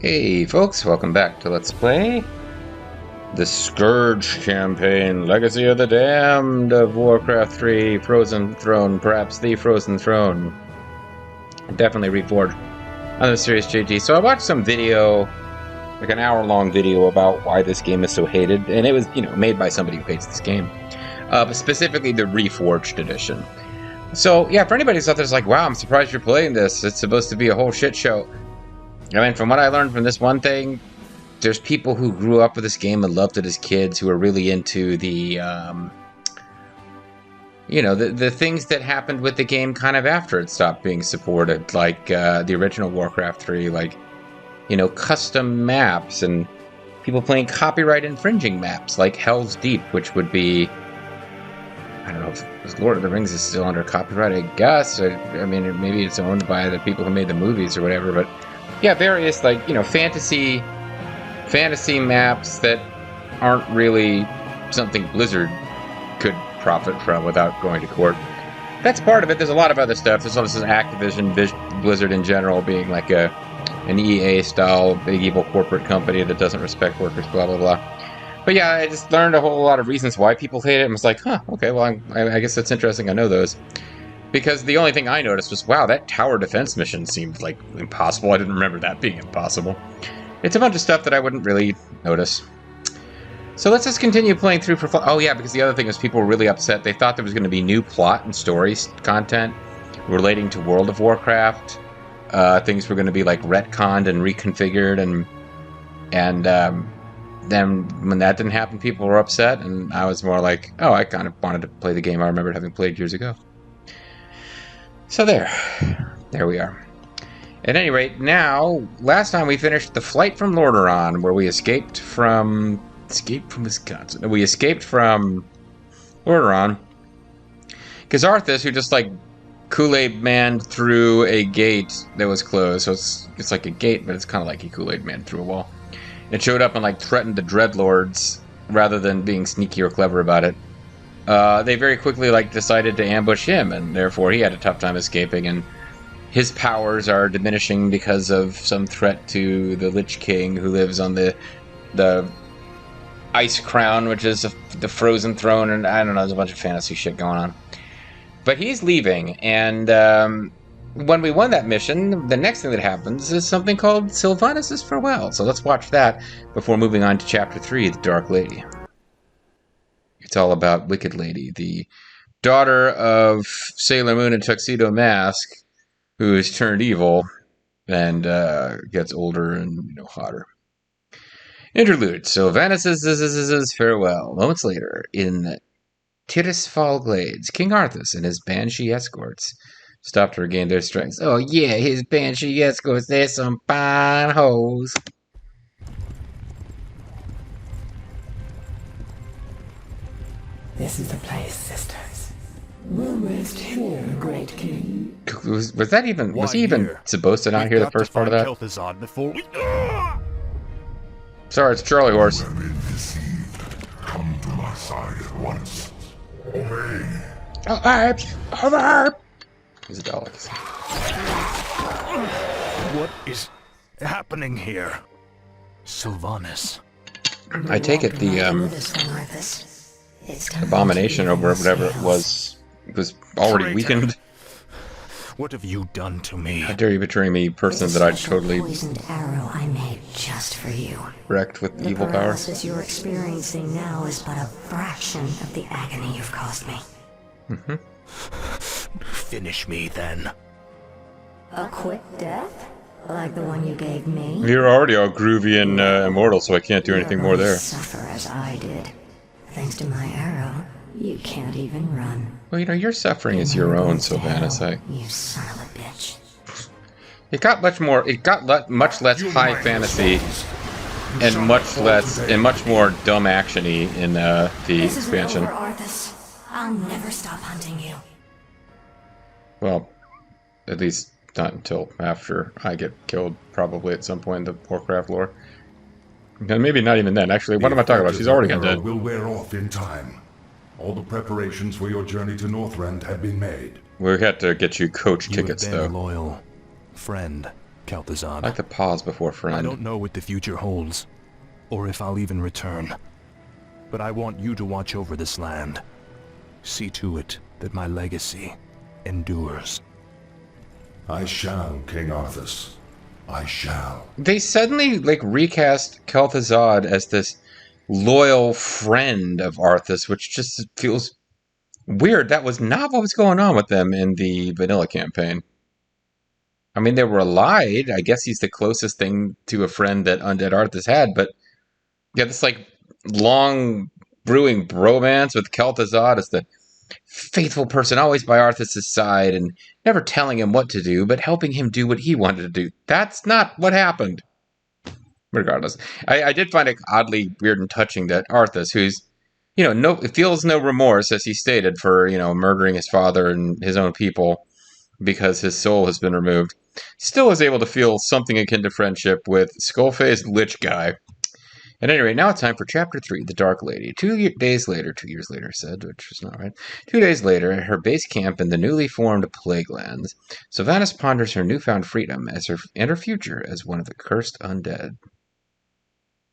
Hey folks, welcome back to Let's Play the Scourge campaign, Legacy of the Damned of Warcraft 3, Frozen Throne, perhaps the Frozen Throne. Definitely Reforged on the Serious JG. So I watched some video, like an hour-long video about why this game is so hated, and it was, made by somebody who hates this game. But specifically the Reforged edition. So, yeah, for anybody who's out there who's like, wow, I'm surprised you're playing this, it's supposed to be a whole shit show. I mean, from what I learned from this one thing, there's people who grew up with this game and loved it as kids who are really into the, the things that happened with the game kind of after it stopped being supported, like the original Warcraft 3, like, custom maps and people playing copyright infringing maps, like Hell's Deep, which would be, I don't know if Lord of the Rings is still under copyright, I guess. I mean, maybe it's owned by the people who made the movies or whatever, but yeah, various, like, fantasy maps that aren't really something Blizzard could profit from without going to court. That's part of it. There's a lot of other stuff. There's also Activision, Blizzard in general being like an EA-style big evil corporate company that doesn't respect workers, blah, blah, blah. But yeah, I just learned a whole lot of reasons why people hate it and was like, huh, okay, well, I guess that's interesting. I know those. Because the only thing I noticed was, wow, that tower defense mission seemed like impossible. I didn't remember that being impossible. It's a bunch of stuff that I wouldn't really notice. So let's just continue playing through for fun. Oh yeah, because the other thing is people were really upset. They thought there was going to be new plot and story content relating to World of Warcraft. Things were going to be like retconned and reconfigured, and then when that didn't happen, people were upset, and I was more like, oh, I kind of wanted to play the game I remembered having played years ago. So there we are. At any rate, now, last time we finished the flight from Lordaeron, where we escaped from Wisconsin. We escaped from Lordaeron. Arthas, who just like Kool-Aid manned through a gate that was closed, so it's like a gate, but it's kind of like he Kool-Aid manned through a wall. It showed up and like threatened the Dreadlords rather than being sneaky or clever about it. They very quickly decided to ambush him, and therefore he had a tough time escaping, and his powers are diminishing because of some threat to the Lich King, who lives on the Ice Crown, which is the Frozen Throne, and I don't know, there's a bunch of fantasy shit going on. But he's leaving, and when we won that mission, the next thing that happens is something called Sylvanas' Farewell. So let's watch that before moving on to Chapter 3, The Dark Lady. It's all about Wicked Lady, the daughter of Sailor Moon and Tuxedo Mask, who is turned evil and gets older and hotter. Interlude. Sylvanas' farewell. Moments later, in Tirisfal Glades, King Arthas and his Banshee escorts stop to regain their strength. Oh yeah, his Banshee escorts, they're some fine hoes. This is the place, sisters. We'll rest here, great king. Was he even supposed to not hear the first part of that? Before we... Sorry, it's Charlie Horse. Come to my side at once. Obey. He's a Dalek. What is happening here? Sylvanas. I take it the abomination over whatever it was already weakened. What have you done to me? How dare you betray me, person that I totally poisoned arrow I made just for you. wrecked with evil power. The paralysis you're experiencing now is but a fraction of the agony you've caused me. Finish me, then. A quick death? Like the one you gave me? You're already all groovy and immortal, so I can't do anything more there. Suffer as I did. Thanks to my arrow, you can't even run. Well, your suffering is your own, Sylvanas. You son of a bitch. It got much less high fantasy and much more dumb action-y in the expansion. This is over, Arthas. I'll never stop hunting you. Well, at least not until after I get killed, probably at some point in the Warcraft lore. And maybe not even then. Actually, what am I talking about? She's already got dead. Will wear off in time. All the preparations for your journey to Northrend have been made. We had to get you coach tickets, though. Loyal friend, Kel'Thuzad. I like to pause before I friend. don't know what the future holds, or if I'll even return. But I want you to watch over this land. See to it that my legacy endures. I shall, King Arthas. I shall. They suddenly, like, recast Kel'Thuzad as this loyal friend of Arthas, which just feels weird. That was not what was going on with them in the vanilla campaign. I mean, they were allied. I guess he's the closest thing to a friend that Undead Arthas had, but yeah, this, like, long brewing bromance with Kel'Thuzad as the faithful person always by Arthas' side and never telling him what to do, but helping him do what he wanted to do. That's not what happened. Regardless, I did find it oddly weird and touching that Arthas, who's, you know, feels no remorse, as he stated, for, you know, murdering his father and his own people because his soul has been removed, still is able to feel something akin to friendship with skull-faced lich guy. At any rate, now it's time for Chapter 3, The Dark Lady. 2 days later, 2 years later, said, which is not right. 2 days later, at her base camp in the newly formed Plaguelands, Sylvanas ponders her newfound freedom and her future as one of the cursed undead.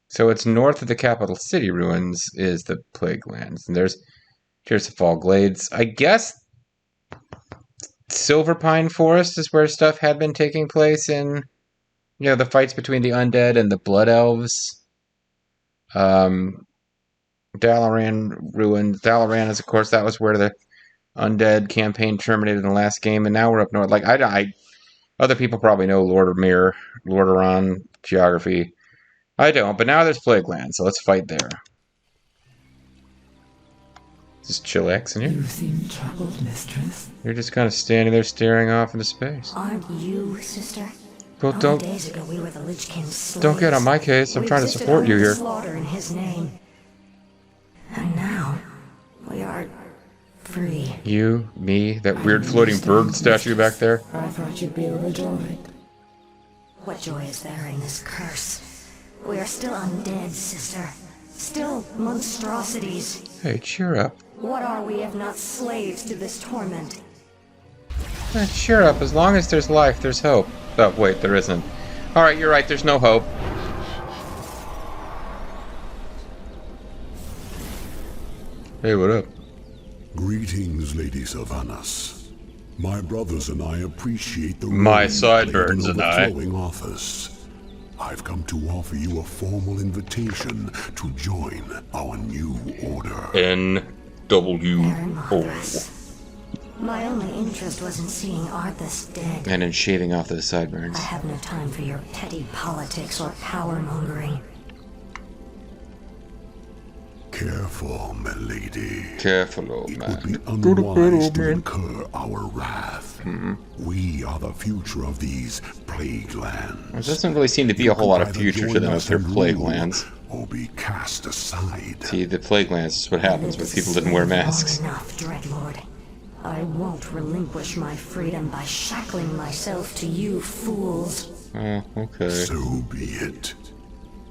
So it's north of the capital city ruins is the Plaguelands, and there's Tears of Fall Glades. I guess Silverpine Forest is where stuff had been taking place in, you know, the fights between the undead and the Blood Elves. Dalaran ruins. Dalaran is, of course, that was where the undead campaign terminated in the last game, and now we're up north. Like, I other people probably know Lordaeron geography. I don't, but now there's Plagueland, so let's fight there. Is this Chillax in here? You seem troubled, mistress. You're just kind of standing there staring off into space. Aren't you, sister? Well, don't Days ago we were the Lich King's slaves. don't get on my case. I'm We trying to existed support on you here. Slaughter in his name. And now we are free. You, me, that weird floating bird statue back there. I thought you'd be overjoyed. What joy is there in this curse? We are still undead, sister. Still monstrosities. Hey, cheer up. What are we if not slaves to this torment? Cheer up. As long as there's life, there's hope. Oh, wait, there isn't. Alright, you're right. There's no hope. Hey, what up? Greetings, Lady Sylvanas. My brothers and I appreciate the My role you sideburns played in and I. overthrowing Arthas. I've come to offer you a formal invitation to join our new order. NWO. My only interest was in seeing Arthas dead. And in shaving off those I sideburns. have no time for your petty politics or power-mongering. Careful, my lady. Careful, old It would be man. unwise to incur our wrath. We are the future of these plague lands. There doesn't really seem to be a whole lot of future to them with their plague lands. Or be cast aside. See, the plague lands is what happens when people didn't wear masks. Long enough, Dreadlord. I won't relinquish my freedom by shackling myself to you fools. Oh, okay. So be it.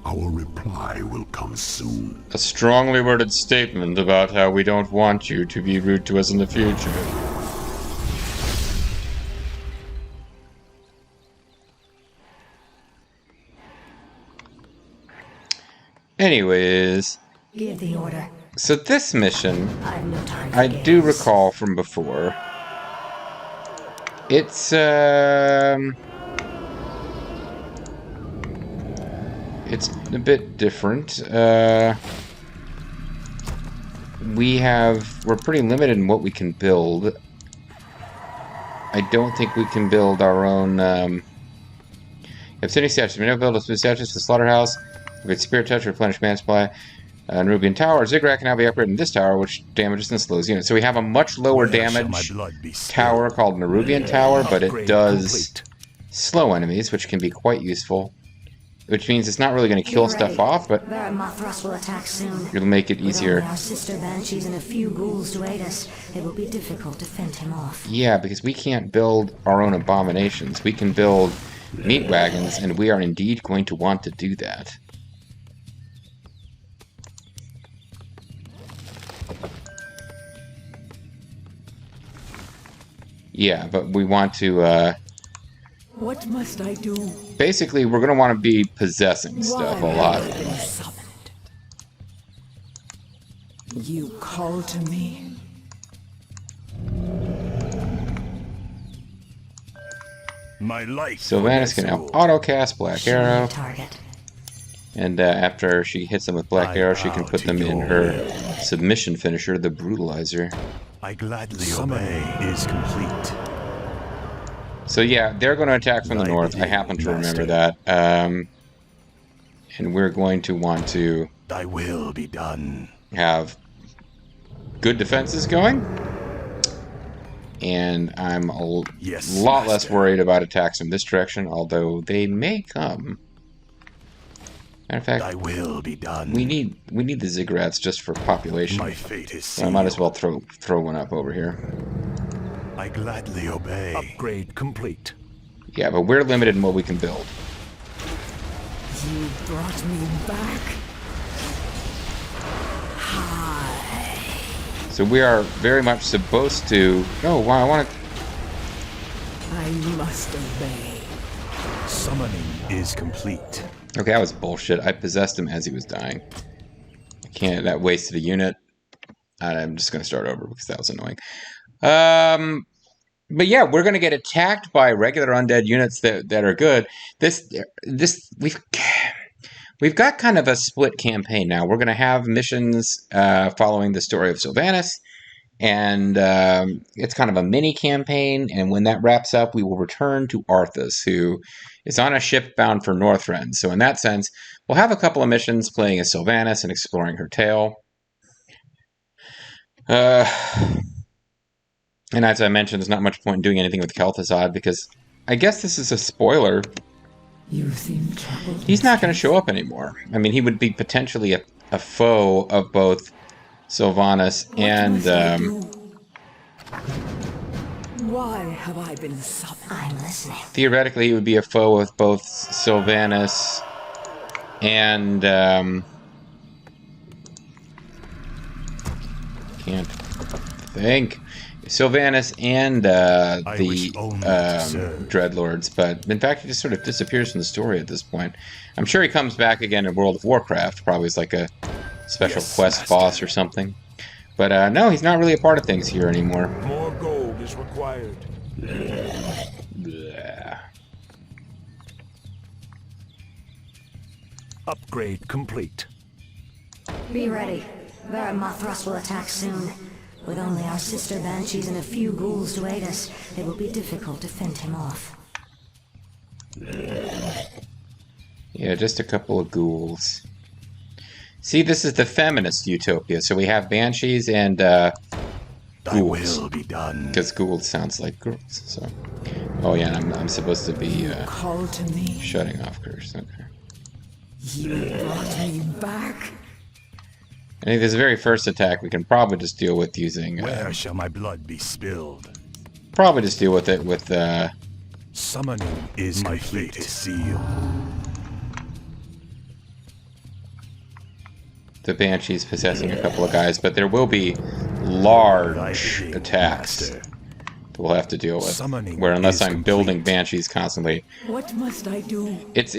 Our reply will come soon. A strongly worded statement about how we don't want you to be rude to us in the future. Anyways, Give the order. so this mission, I've no time for I do games. recall from before. It's a bit different. We're pretty limited in what we can build. I don't think we can build our own, Obsidian statues. We never build a statues for the slaughterhouse. We get Spirit Touch, replenish mana supply. Nerubian Tower. Ziggurat can now be upgraded in this tower, which damages and slows units. So we have a much lower Where shall my damage blood be spilled? tower called Nerubian Tower, but it Upgrade does complete. slow enemies, which can be quite useful. Which means it's not really going to kill Be stuff ready. off, but Varamathras will attack soon. it'll make it With easier. only our sister banshees and a few ghouls to aid us, it will be difficult to fend him off. Yeah, because we can't build our own abominations. We can build meat wagons, and we are indeed going to want to do that. Yeah, but we want to What must I do? Basically, we're going to want to be possessing stuff a lot. Have I been summoned? You call to me? My life. Sylvanas can now auto-cast Black Show me Arrow. your target. And after she hits them with Black Arrow, she can put them in her submission finisher, the Brutalizer. I gladly obey. Is complete. So yeah, they're going to attack from the north. I happen to remember that. And we're going to want to Thy will be done. have good defenses going. And I'm a lot less worried about attacks in this direction, although they may come. Matter of fact, Thy will be done. we need the ziggurats just for population. My fate is So I might as well throw one up over here. I gladly obey. Upgrade complete. Yeah, but we're limited in what we can build. You brought me back. So we are very much supposed to... Oh, wow, I want to... I must obey. Summoning is complete. Okay, that was bullshit. I possessed him as he was dying. I can't... That wasted a unit. I'm just going to start over because that was annoying. But yeah, we're going to get attacked by regular undead units that are good. We've got kind of a split campaign now. We're going to have missions following the story of Sylvanas, and it's kind of a mini campaign, and when that wraps up, we will return to Arthas, who is on a ship bound for Northrend. So in that sense, we'll have a couple of missions playing as Sylvanas and exploring her tale. And as I mentioned, there's not much point in doing anything with Kel'Thuzad, because I guess this is a spoiler. You seem troubled. He's not going to show up anymore. I mean, he would be potentially a foe of both Sylvanas and... Why have I been summoned? I'm listening. theoretically, he would be a foe of both Sylvanas and... can't think. Sylvanas and the Dreadlords, but in fact he just sort of disappears from the story at this point. I'm sure he comes back again in World of Warcraft, probably as like a special quest boss or something. But no, he's not really a part of things here anymore. More gold is required. Blah. Upgrade complete. Be ready. Baron Mothras will attack soon. With only our sister banshees and a few ghouls to aid us, it will be difficult to fend him off. Yeah, just a couple of ghouls. See, this is the feminist utopia, so we have banshees and Thy ghouls. will be done. Because ghouls sounds like girls, so... Oh yeah, and I'm supposed to be Call to me. shutting off curse, okay. You brought me back. I think this very first attack we can probably just deal with using... Where shall my blood be spilled? probably just deal with it with Summoning is my fate is sealed. the Banshees possessing a couple of guys, but there will be large attacks that we'll have to deal with. Summoning Where unless is I'm building complete. Banshees constantly, What must I do? it's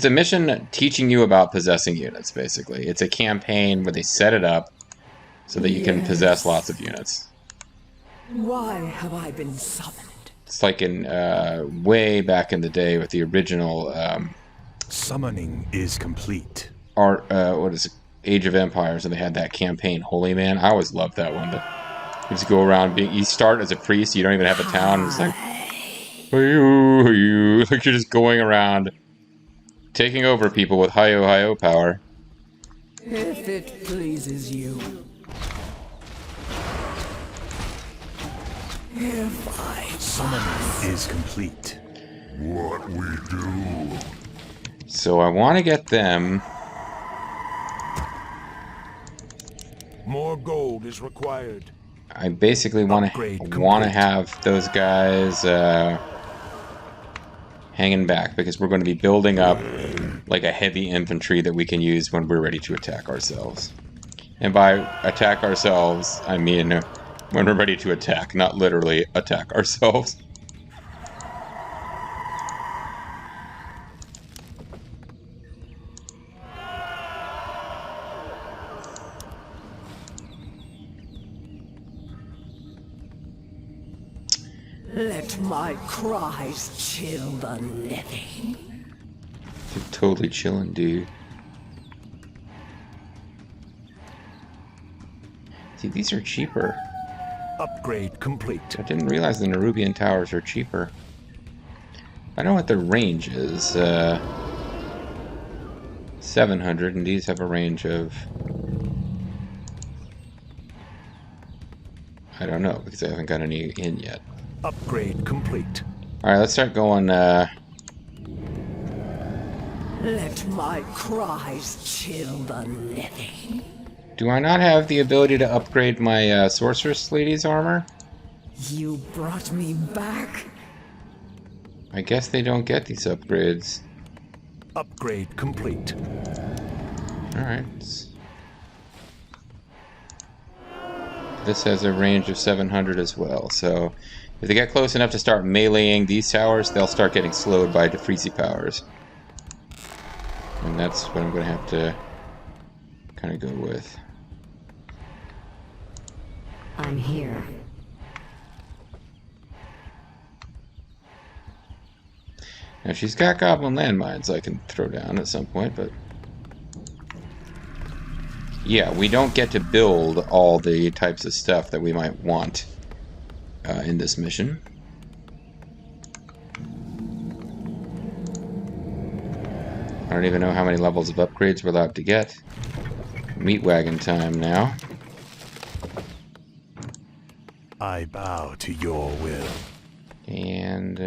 a mission teaching you about possessing units. Basically, it's a campaign where they set it up so that you can possess lots of units. Why have I been summoned? It's like in way back in the day with the original Summoning is complete. what is it, Age of Empires, and they had that campaign Holy Man. I always loved that one. You just go around you start as a priest, you don't even have a town, and it's like like you're just going around taking over people with hi-yo power. If it pleases you. If I Summoning is complete. What we do? So I want to get them. More gold is required. I basically want Upgrade to complete. have those guys hanging back, because we're going to be building up like a heavy infantry that we can use when we're ready to attack ourselves. And by attack ourselves, I mean when we're ready to attack, not literally attack ourselves. Let my cries chill the living. You're totally chilling, dude. See, these are cheaper. Upgrade complete. I didn't realize the Nerubian towers are cheaper. I know what the range is. 700, and these have a range of... I don't know, because I haven't got any in yet. Upgrade complete. Alright, let's start going, Let my cries chill the living. Do I not have the ability to upgrade my Sorceress Lady's armor? You brought me back. I guess they don't get these upgrades. Upgrade complete. Alright. This has a range of 700 as well, so if they get close enough to start meleeing these towers, they'll start getting slowed by Defreezy powers. And that's what I'm going to have to kind of go with. I'm here. Now she's got goblin landmines I can throw down at some point, but... yeah, we don't get to build all the types of stuff that we might want in this mission. I don't even know how many levels of upgrades we're allowed to get. Meat wagon time now. I bow to your will. And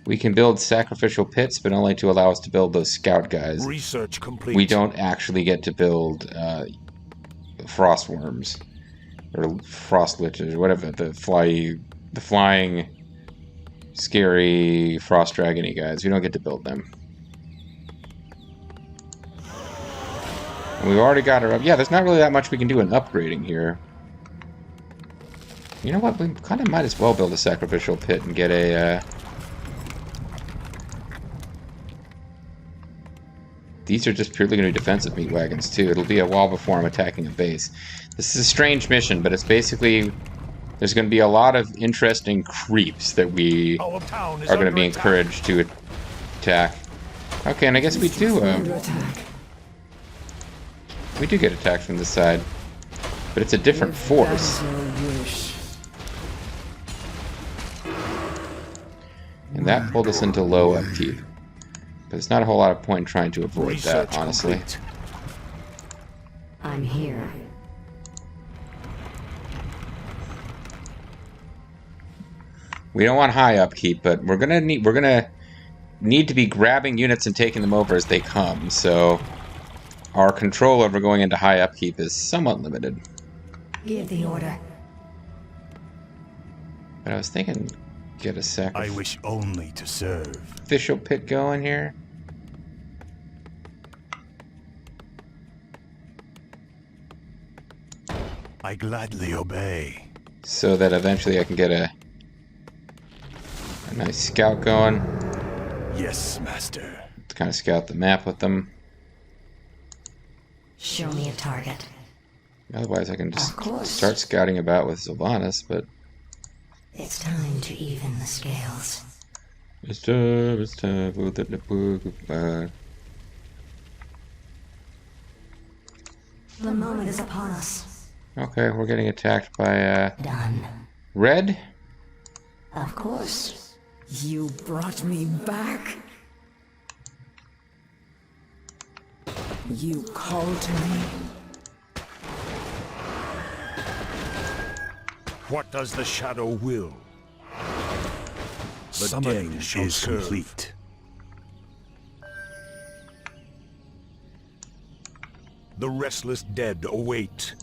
we can build sacrificial pits, but only to allow us to build those scout guys. Research complete. We don't actually get to build frost worms or frost liches or whatever, the flying, scary frost dragony guys. We don't get to build them. And we've already got her up. Yeah, there's not really that much we can do in upgrading here. You know what? We kind of might as well build a sacrificial pit and get a... These are just purely going to be defensive meat wagons, too. It'll be a while before I'm attacking a base. This is a strange mission, but it's basically... There's going to be a lot of interesting creeps that we are going to be encouraged to attack. Okay, and I guess we do... we do get attacked from this side. But it's a different force. And that pulled us into low upkeep. But there's not a whole lot of point trying to avoid that, honestly. I'm here. We don't want high upkeep, but we're gonna need to be grabbing units and taking them over as they come, so our control over going into high upkeep is somewhat limited. Give the order. But I was thinking, get a I wish only to serve. sacrificial pit going here. I gladly obey. So that eventually I can get a nice scout going. Yes, master. To kind of scout the map with them. Show me a target. Otherwise I can just Of course. start scouting about with Sylvanas, but... It's time to even the scales. It's time for the goodbye. The moment is upon us. Okay, we're getting attacked by, Done. Red? Of course. You brought me back. You called to me. What does the shadow will? The summoning is complete. The restless dead await.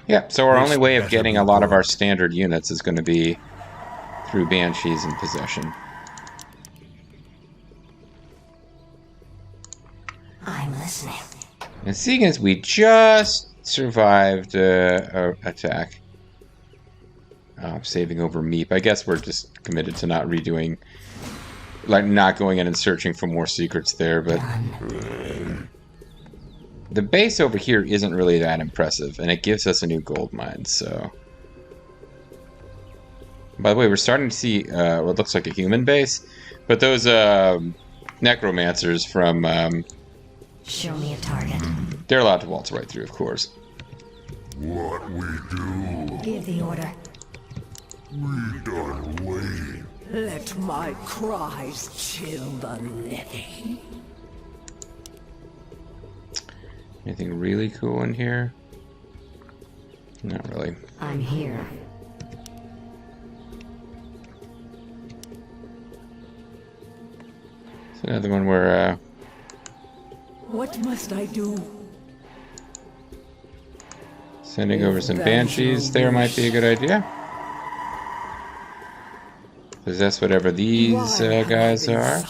Yeah, so our only way of getting a lot of our standard units is going to be through Banshees and Possession. I'm listening. And seeing as we just survived a attack, saving over Meep, I guess we're just committed to not redoing, like not going in and searching for more secrets there, but the base over here isn't really that impressive, and it gives us a new gold mine, so... By the way, we're starting to see what looks like a human base, but those necromancers from... Show me a target. they're allowed to waltz right through, of course. What we do, Give the order. we done wait. Let my cries chill the living. Anything really cool in here? Not really. I'm here. It's another one where, What must I do? sending over some banshees there might be a good idea. Possess whatever these guys are.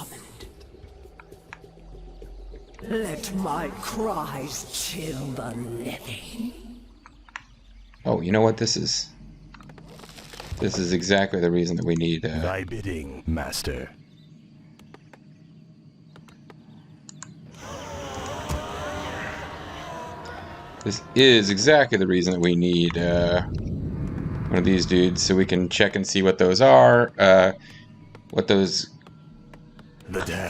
Let my cries chill the living. Oh, you know what this is? This is exactly the reason that we need... Thy bidding, master. This is exactly the reason that we need one of these dudes, so we can check and see what those are, what those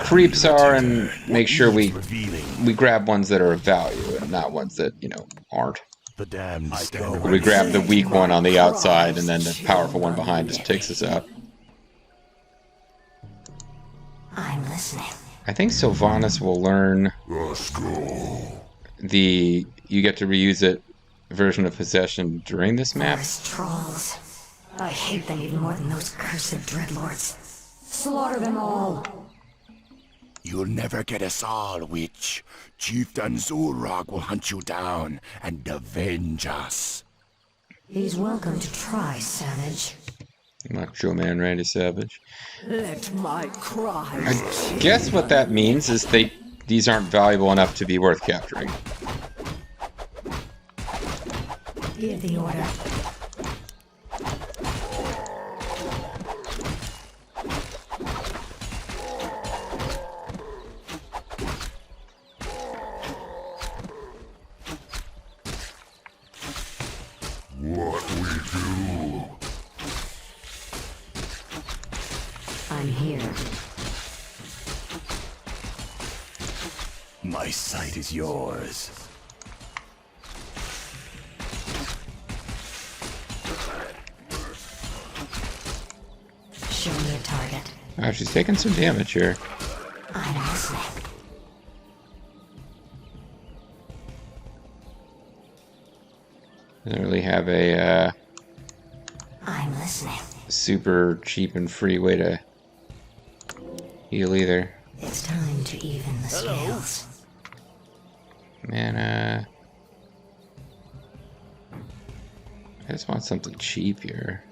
creeps are, and make sure we grab ones that are of value and not ones that, you know, aren't. The damned stand We grab the weak one on the outside, and then the powerful one behind just takes us out. I'm listening. I think Sylvanas will learn Let's go. the you get to reuse it version of possession during this map. Forest trolls. I hate them even more than those cursed dreadlords. Slaughter them all. You'll never get us all, witch. Chieftain Zulrog will hunt you down and avenge us. He's welcome to try, Savage. Macho Man Randy Savage. Let my cries I guess what that means is these aren't valuable enough to be worth capturing. Give the order. What we do, I'm here. My sight is yours. Show me a target. Wow, she's taking some damage here. I'm listening. Doesn't really have a I'm listening. super cheap and free way to heal either. It's time to even the scales. Man, I just want something cheap here.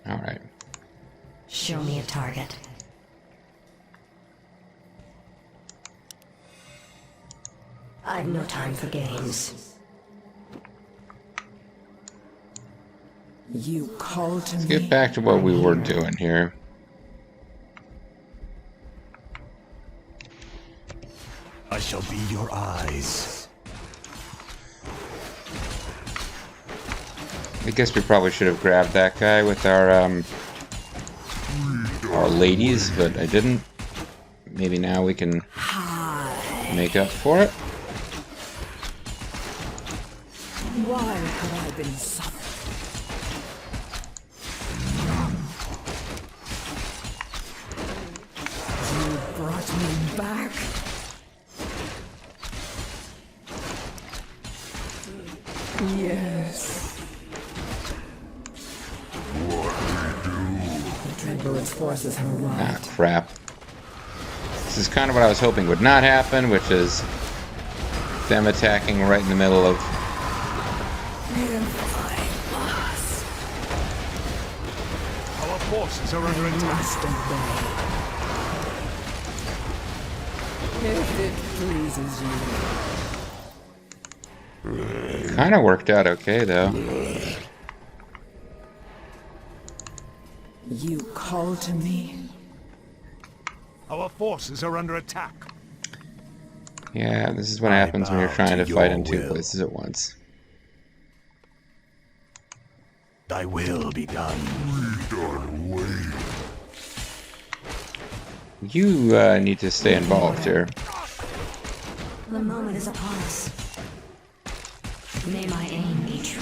Alright. Show me a target. I've no time for games. You call to Let's me. get back to what we were doing here. I shall be your eyes. I guess we probably should have grabbed that guy with our ladies, but I didn't. Maybe now we can make up for it. Why have I been summoned? You brought me back. Yes. The Dreadlord's forces have Ah, arrived. crap. This is kind of what I was hoping would not happen, which is them attacking right in the middle of... Our forces are under attack. Must obey. If it pleases you. Kind of worked out okay, though. You call to me? Our forces are under attack. Yeah, this is what happens when you're trying to fight in two places at once. Thy will be done. You need to stay involved here. The moment is upon us. May my aim be true.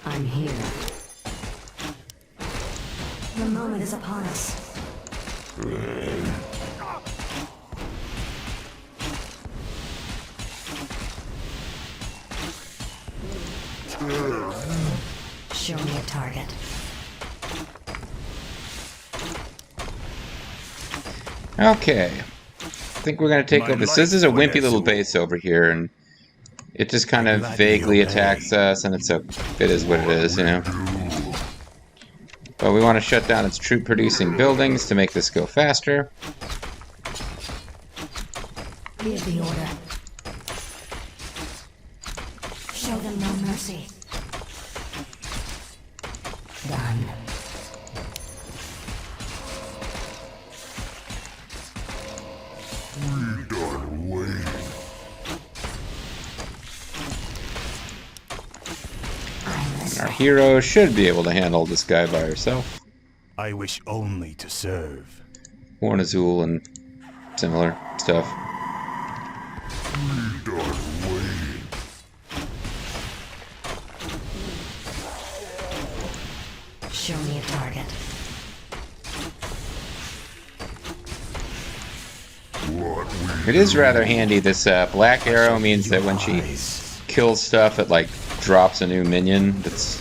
I'm here. The moment is upon us. Show me a target. Okay. I think we're going to take over. This is a wimpy little base over here, and it just kind of vaguely attacks us, and it is what it is, you know. But we want to shut down its troop-producing buildings to make this go faster. Give the order. Show them no mercy. Done. Our hero should be able to handle this guy by herself. I wish only to serve. Horn Azul and similar stuff. Show me a target. It is rather handy. This black arrow means that when she kills stuff, it like drops a new minion that's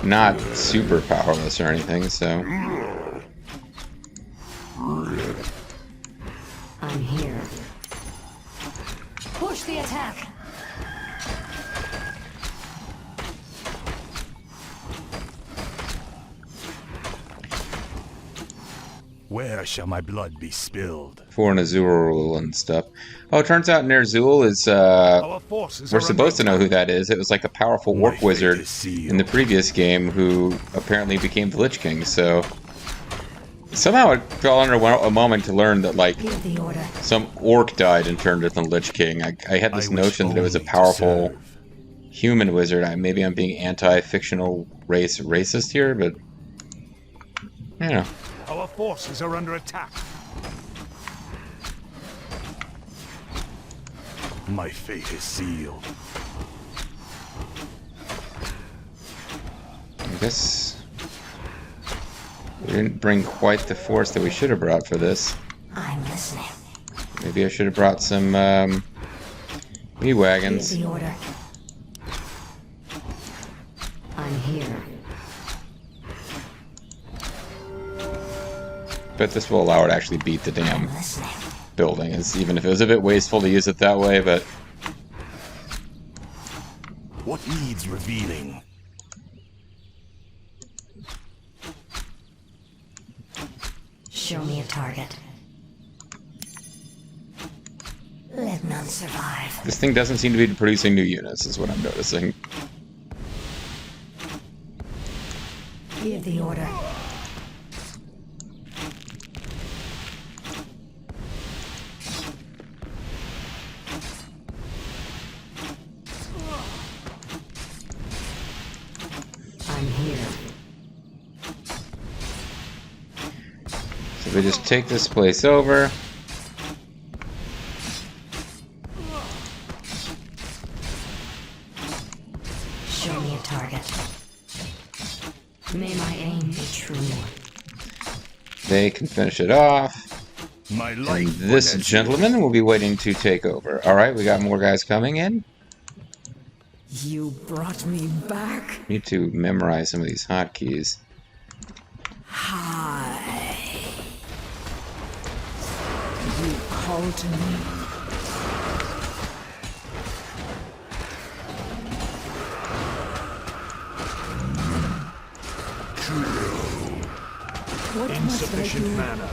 not super powerless or anything, so. I'm here. Push the attack. Where shall my blood be spilled? For Azul and stuff. Oh, it turns out Nerzul is, Our forces we're are supposed to under know who that is. It was like a powerful orc fate wizard is sealed. in the previous game who apparently became the Lich King, so. Somehow it fell under a moment to learn that, like, Give the order. some orc died and turned into the Lich King. I had this I wish notion that it was a only to powerful serve. human wizard. Maybe I'm being anti-fictional racist here, but you know. Our forces are under attack. My fate is sealed. I guess we didn't bring quite the force that we should have brought for this. I'm listening. Maybe I should have brought some Give wagons. the order. I'm here. But this will allow her to actually beat the damn I'm listening. building, even if it was a bit wasteful to use it that way, but What needs revealing? Show me a target. Let none survive. this thing doesn't seem to be producing new units, is what I'm noticing. Give the order. I'm here. So we just take this place over. Show me a target. May my aim be true. They can finish it off. My And life. this gentleman will be waiting to take over. Alright, we got more guys coming in. You brought me back? Need to memorize some of these hotkeys. Hi. You call to me? What Insufficient mana.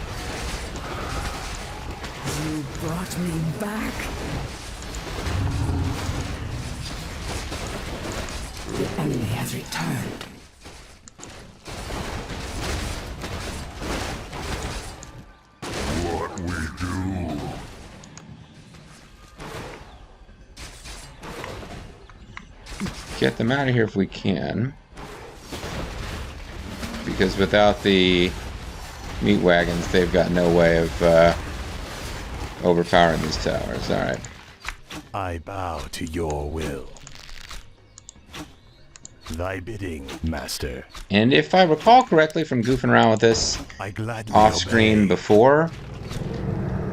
You brought me back. The enemy has returned. What we do? Get them out of here if we can. Because without the meat wagons, they've got no way of overpowering these towers. Alright. I bow to your will. Thy bidding, master. And if I recall correctly from goofing around with this I gladly off-screen obey. before,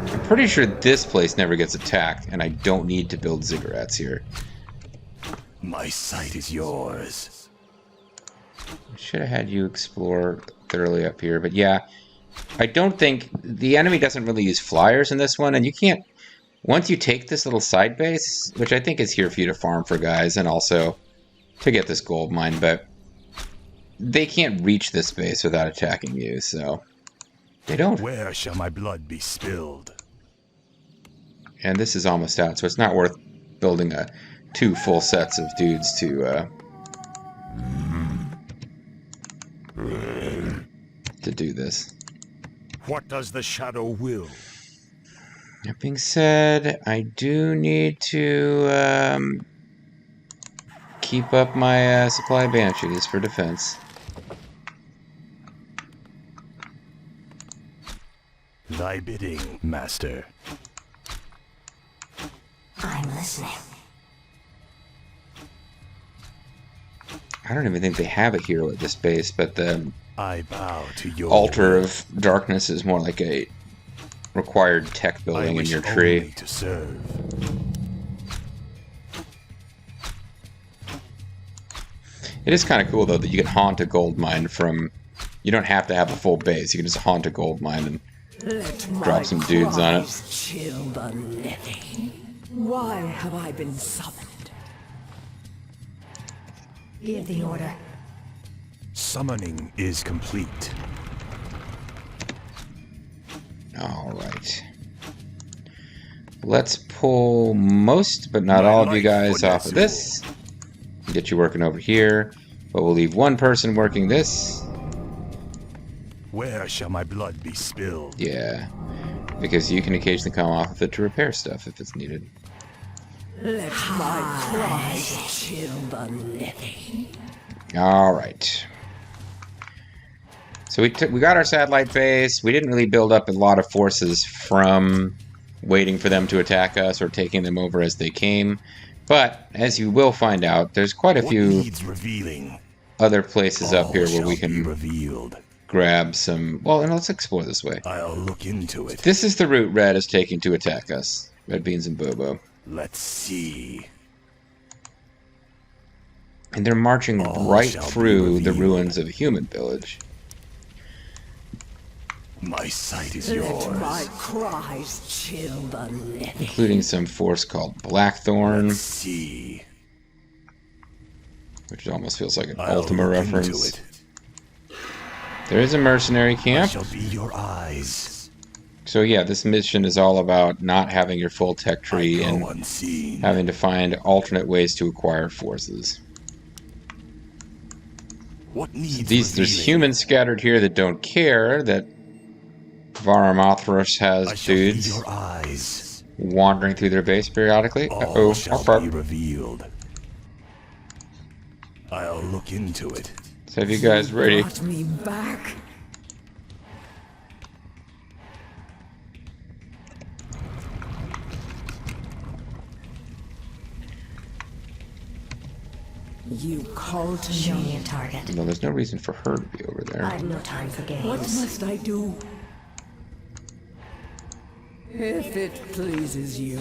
I'm pretty sure this place never gets attacked, and I don't need to build ziggurats here. My sight is yours. Should have had you explore thoroughly up here, but yeah, I don't think the enemy doesn't really use flyers in this one, and you can't. Once you take this little side base, which I think is here for you to farm for guys, and also to get this gold mine, but they can't reach this base without attacking you, so they don't. Where shall my blood be spilled? And this is almost out, so it's not worth building two full sets of dudes to do this. What does the shadow will? That being said, I do need to keep up my supply banshees for defense. Thy bidding, master. I'm listening. I don't even think they have a hero at this base, but the I bow to your Altar will. of Darkness is more like a required tech I building in wish your tree. only to serve. It is kind of cool, though, that you can haunt a gold mine from... You don't have to have a full base. You can just haunt a gold mine and Let drop my some dudes on it. cries chill the living. Why have I been summoned? Give the order. Summoning is complete. Alright. Let's pull most, but not My all of you life guys for off of this. Get you working over here. But we'll leave one person working this. Where shall my blood be spilled? Yeah. Because you can occasionally come off of it to repair stuff if it's needed. Let my cries chill the living. Alright. So we got our satellite base. We didn't really build up a lot of forces from waiting for them to attack us or taking them over as they came. But, as you will find out, there's quite a What few needs revealing? other places up All here where shall we be can revealed. grab some... Well, and let's explore this way. I'll look into it. This is the route Red is taking to attack us. Red Beans and Bobo. Let's see. And they're marching All right shall be through the revealed. ruins of a human village. My sight is Let yours. my cries chill the living. Including some force called Blackthorn, Let's see. which almost feels like an I'll Ultima look into reference. it. There is a mercenary I camp. shall be your eyes. So yeah, this mission is all about not having your full tech tree I and go unseen. having to find alternate ways to acquire forces. What needs There's revealing? humans scattered here that don't care that Varamothros I has shall be dudes your eyes. wandering through their base periodically. All Uh-oh. shall Up. be revealed. I'll look into it. So have you guys ready? Brought me back. You called to Show me. me a target. No, there's no reason for her to be over there. I've no time for What games. must I do? If it pleases you.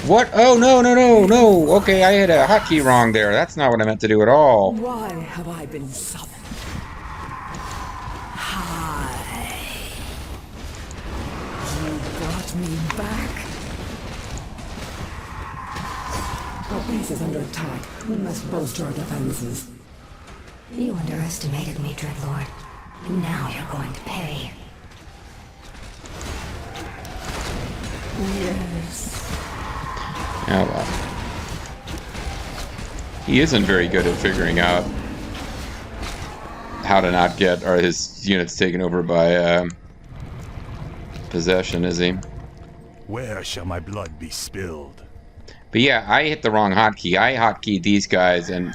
What? Oh, no, no, no, no! Okay, I hit a hotkey wrong there. That's not what I meant to do at all. Why have I been summoned? Hi. You brought me back. Our base is under attack. We must bolster our defenses. You underestimated me, Dreadlord. Now you're going to pay. Yes. Oh well. He isn't very good at figuring out how to not get his units taken over by possession, is he? Where shall my blood be spilled? But yeah, I hit the wrong hotkey. I hotkeyed these guys and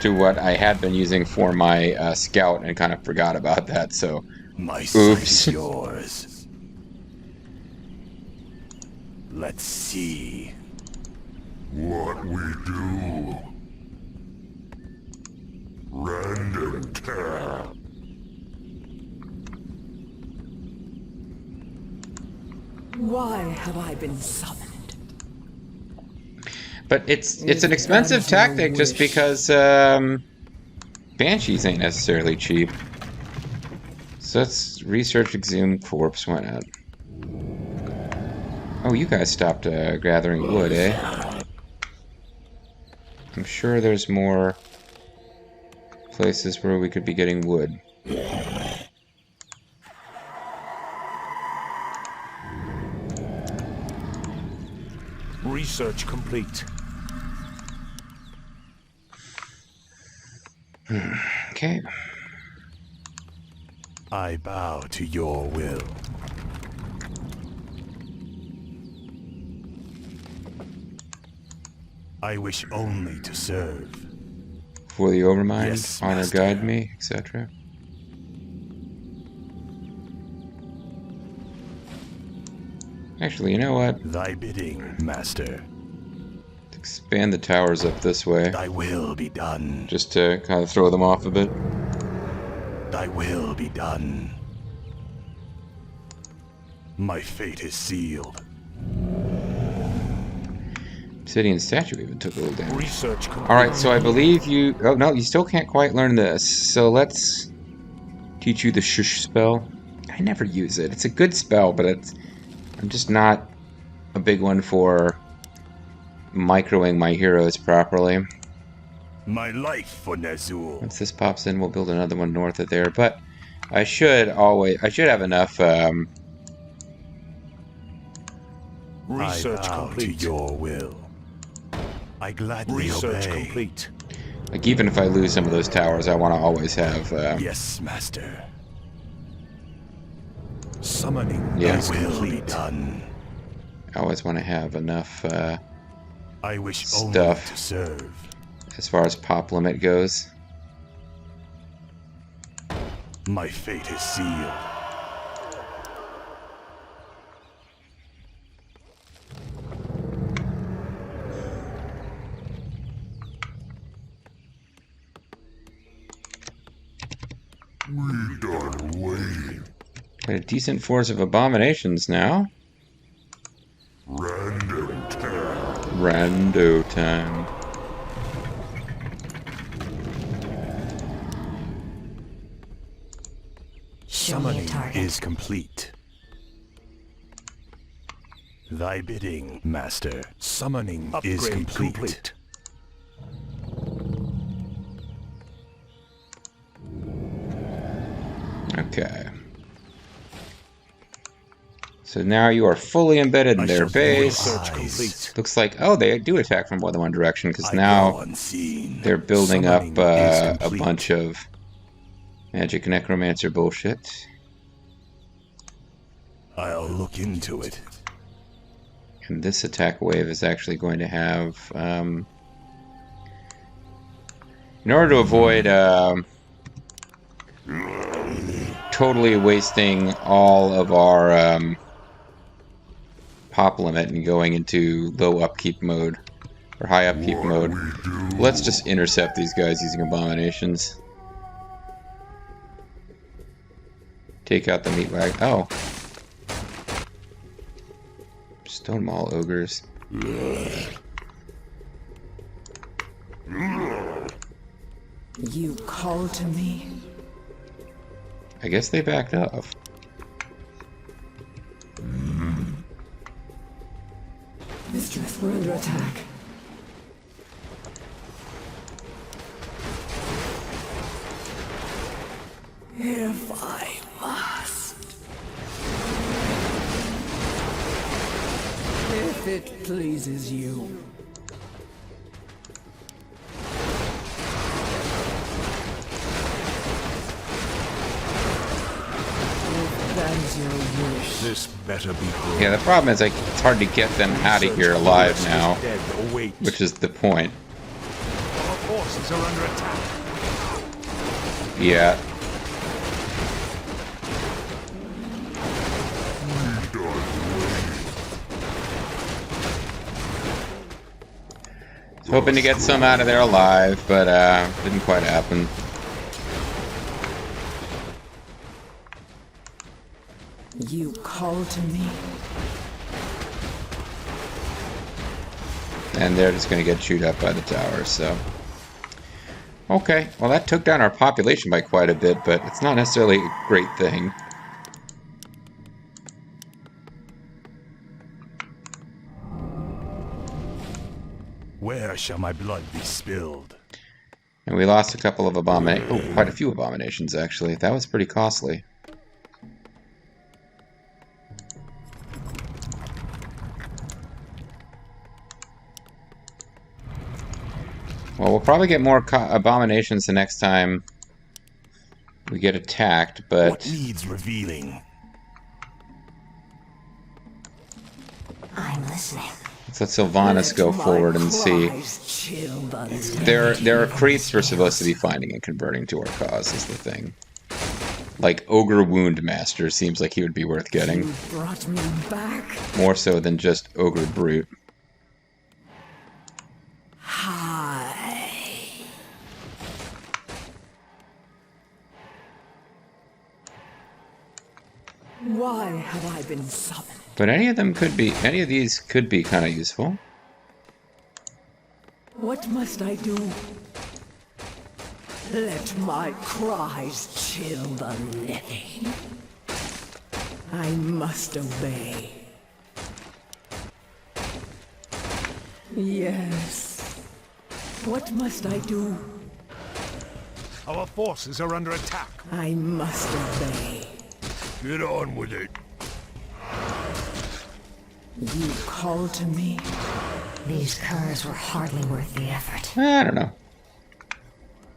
to what I had been using for my scout and kind of forgot about that, so My oops. sight is yours. Let's see. What we do. Rend and tear. Why have I been summoned? But it's an expensive tactic just because Banshees ain't necessarily cheap. So let's research Exhumed Corpse. Why not? Oh, you guys stopped gathering wood, eh? I'm sure there's more places where we could be getting wood. Research complete. Okay. I bow to your will. I wish only to serve. For the Overmind, Yes, honor master. guide me, etc. Actually, you know what? Thy bidding, master. Expand the towers up this way, Thy will be done. just to kind of throw them off a bit. Thy will be done. My fate is sealed. Obsidian statue even took a little damage. Research complete. Alright, so I believe you... Oh, no, you still can't quite learn this. So let's teach you the shush spell. I never use it. It's a good spell, but I'm just not a big one for microing my heroes properly. My life for Nazul. Once this pops in, we'll build another one north of there. But I should have enough... Research complete. To your will. I gladly Research obey. Complete. Like, even if I lose some of those towers, I want to always have... Yes, master. Summoning Yes. will be done. I always want to have enough I wish stuff only to serve. as far as pop limit goes. My fate is sealed. We done waiting. Got a decent force of abominations now. Rend and tear. Rando time. Show me a Summoning target. is complete. Thy bidding, master. Summoning is complete. Okay. So now you are fully embedded in their base. Research complete. Looks like, oh, they do attack from more than one direction, because I go now unseen. they're building up Summoning is a complete. bunch of magic necromancer bullshit. I'll look into it. And this attack wave is actually going to have... in order to avoid totally wasting all of our pop limit and going into low upkeep mode, or high upkeep mode, let's just intercept these guys using abominations. Take out the meat wag. Oh. Stone Mall ogres. You called to me. I guess they backed off. Mistress, we're under attack. If I must. If it pleases you. If that is your wish. This better be good. Yeah, the problem is it's hard to get them out of here alive now, Dead await. which is the point. Our forces are under attack. Yeah. Hoping to get some out of there alive, but didn't quite happen. You call to me. And they're just going to get chewed up by the towers, so... Okay, well that took down our population by quite a bit, but it's not necessarily a great thing. Where shall my blood be spilled? And we lost a couple of quite a few abominations, actually. That was pretty costly. Well, we'll probably get more abominations the next time we get attacked, but... What needs revealing? I'm listening. Let's let Sylvanas go forward and see. There are creeps we're supposed to be finding and converting to our cause is the thing. Like Ogre Wound Master seems like he would be worth getting. You brought me back. More so than just Ogre Brute. Hi. Why have I been summoned? But any of these could be kind of useful. What must I do? Let my cries chill the living. I must obey. Yes. What must I do? Our forces are under attack. I must obey. Get on with it. You call to me? These curs were hardly worth the effort. I don't know.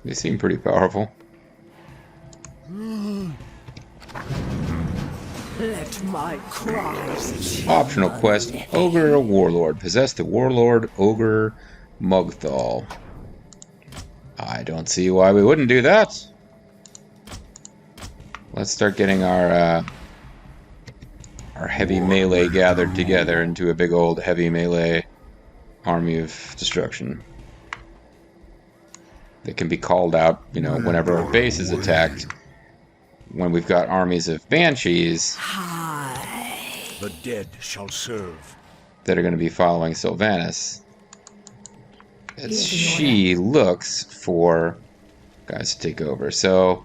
They seem pretty powerful. Let my cries chill Optional the quest, living. Ogre Warlord. Possess the Warlord Ogre Mugthal. I don't see why we wouldn't do that. Let's start getting our heavy melee gathered together into a big old heavy melee army of destruction. That can be called out, you know, whenever our base is attacked. When we've got armies of banshees The dead shall serve. that are going to be following Sylvanas. As she looks for guys to take over. So,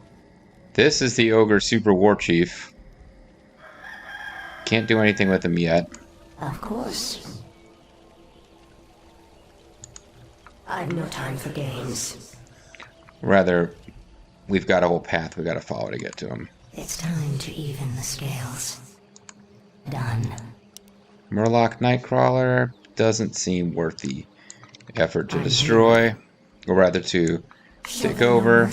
this is the Ogre Super War Chief. Can't do anything with him yet. Of course. I've no time for games. Rather, we've got a whole path we've got to follow to get to him. It's time to even the scales. Done. Murloc Nightcrawler doesn't seem worth the effort to destroy, or rather to take over.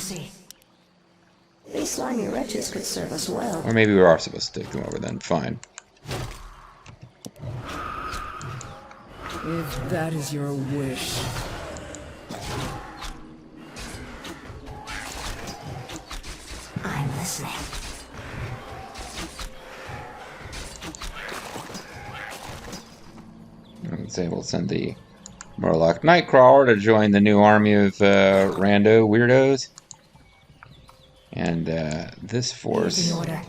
These slimy wretches could serve us well. Or maybe we are supposed to take them over then, fine. If that is your wish. I'm listening. Let's say we'll send the Murloc Nightcrawler to join the new army of rando weirdos. And this force The order.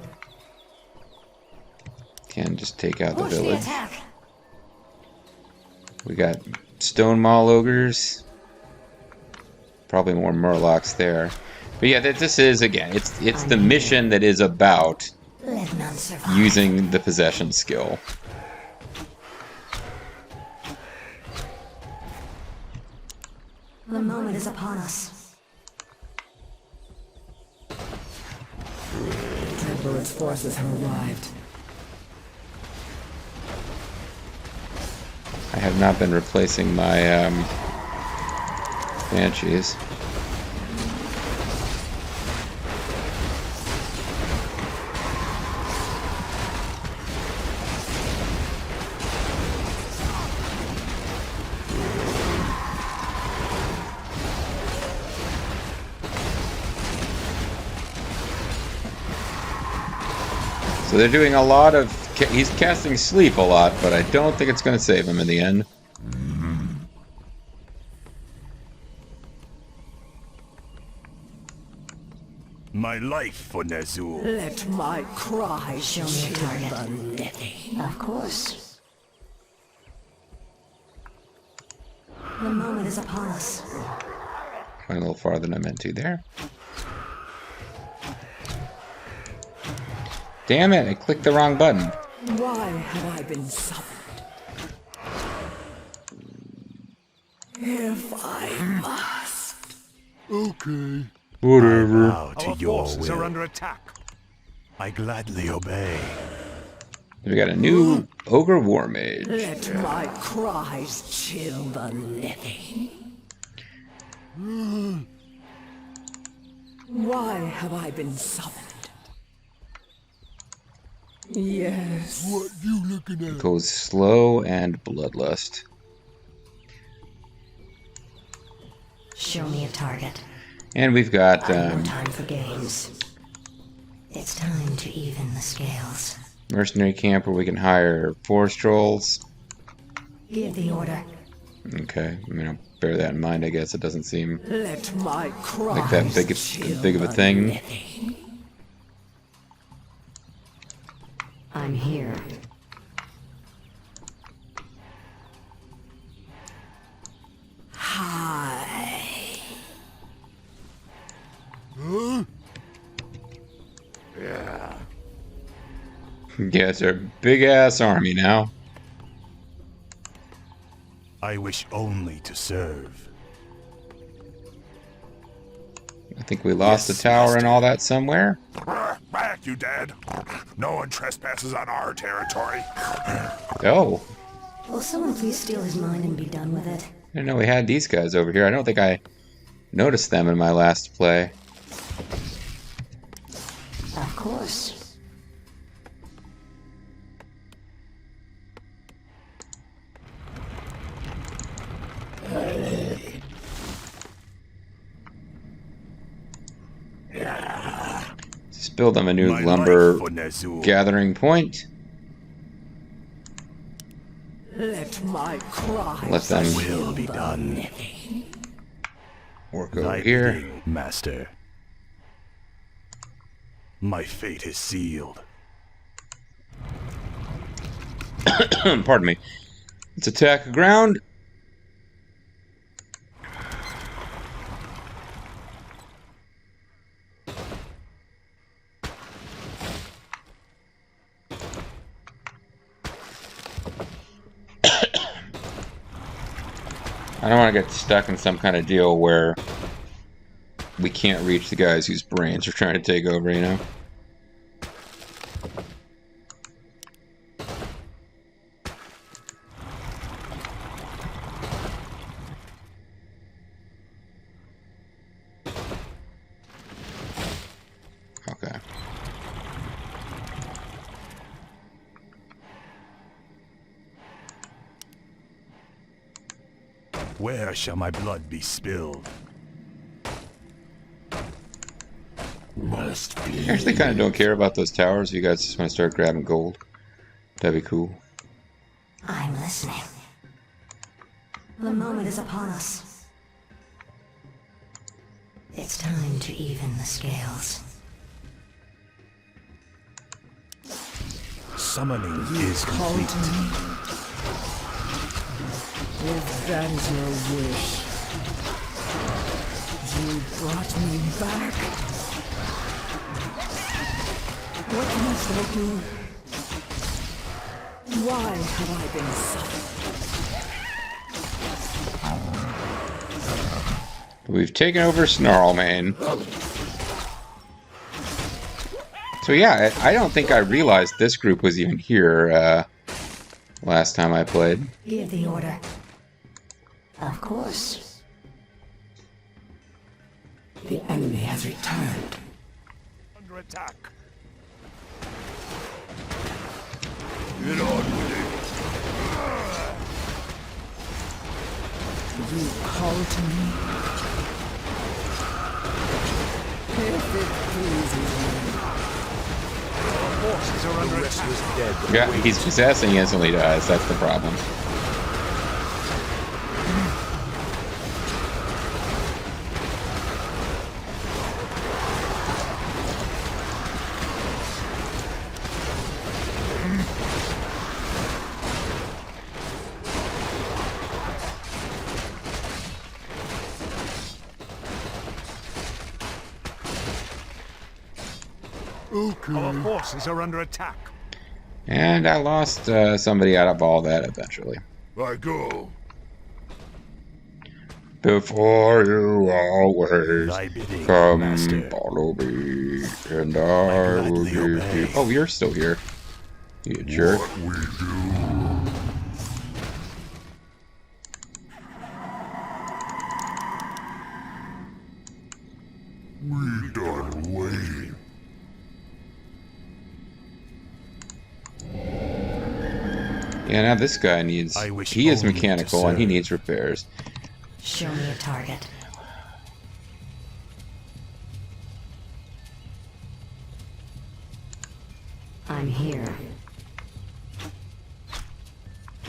can just take out the Push the village. attack. We got Stone Maul Ogres. Probably more Murlocs there. But yeah, this is, again, it's the mission that is about Let none survive. using the possession skill. The moment is upon us. Dreadlord's forces have arrived. I have not been replacing my banshees. So they're doing a lot of... He's casting sleep a lot, but I don't think it's going to save him in the end. My life for Nazul. Let my cry Show me a target. the living. Of course. The moment is upon us. Went a little farther than I meant to there. Damn it, I clicked the wrong button. Why have I been summoned? If I must. Okay. Whatever. Bow to Our your forces are will. under attack. I gladly obey. We got a new Ogre War Mage. Let my cries chill the living. Why have I been summoned? Yes. What you looking at? Goes slow and bloodlust. Show me a target. And we've got No time for games. It's time to even the scales. mercenary camp where we can hire forest trolls. Give the order. Okay, I mean, I'll bear that in mind. I guess it doesn't seem Let my cries like that big of a chill thing. the living. I'm here. Hi. Yeah, it's our big ass army now. I wish only to serve. I think we lost Yes, the tower and master. all that somewhere. Back, you dead. No one trespasses on our territory. Oh, Will someone please steal his mind and be done with it? I didn't know we had these guys over here. I don't think I noticed them in my last play. Of course. Just build them a new My lumber life for Nazul. gathering point. Let my cries Let them Will be done. work over Thy here. bidding, master. My fate is sealed. Pardon me. Let's attack the ground. I don't want to get stuck in some kind of deal where we can't reach the guys whose brains are trying to take over, you know? Okay. Where shall my blood be spilled? Must be. I actually kind of don't care about those towers. You guys just want to start grabbing gold. That'd be cool. I'm listening. The moment is upon us. It's time to even the scales. Summoning is called complete. to me. If that is your wish, you brought me back. What must I do? Why have I been summoned? We've taken over Snarlmane. So yeah, I don't think I realized this group was even here last time I played. Give the order. Of course. The enemy has returned. Under attack. Get on with it. You call to me. If it pleases me. Forces are under attack. Yeah, he's possessed and he instantly dies. That's the problem. Our forces are under attack. And I lost somebody out of all that eventually. I go. Before you always Thy bidding, come master. follow me, and I will gladly give obey. you... Oh, you're still here. You jerk. What we do. We done waiting. Yeah, now this guy needs... I wish He is only to mechanical and he serve. needs repairs. Show me a target. I'm here.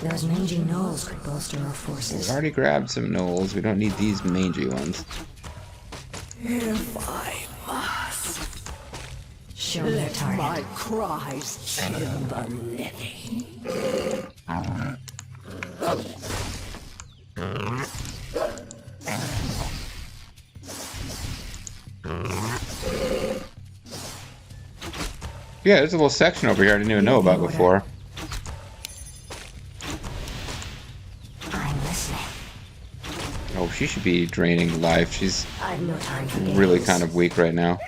Those mangy gnolls could bolster our We've forces. already grabbed some gnolls. We don't need these mangy ones. If I must, Show me a let target. my cries chill the living. Yeah, there's a little section over here I didn't even know about before. I'm listening. Oh, she should be draining life. She's I've no time for games. really kind of weak right now.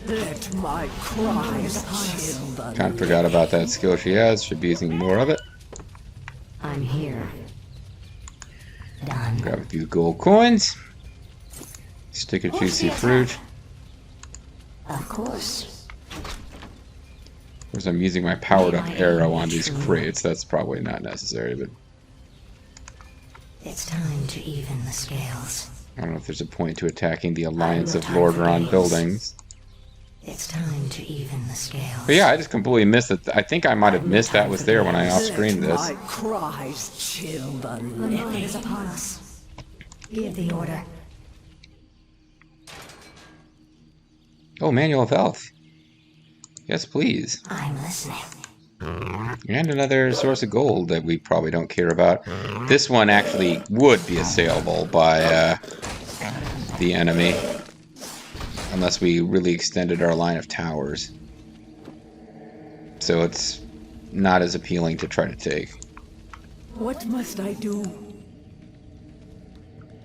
Let my cries chill the Kind of forgot about that skill she has. Should be using more of it. I'm here. Done. Grab a few gold coins. Stick a juicy fruit. Of course. Of course, I'm using my powered up arrow on these crates. That's probably not necessary, but It's time to even the scales. I don't know if there's a point to attacking the Alliance of Lordaeron buildings. It's time to even the scales. But yeah, I just completely missed it. I think I might have missed that was there when I off-screened Let this. my cries chill the The moment living. is upon us. Give the order. Oh, Manual of Health. Yes, please. I'm listening. And another source of gold that we probably don't care about. This one actually would be assailable by the enemy. Unless we really extended our line of towers. So it's not as appealing to try to take. What must I do?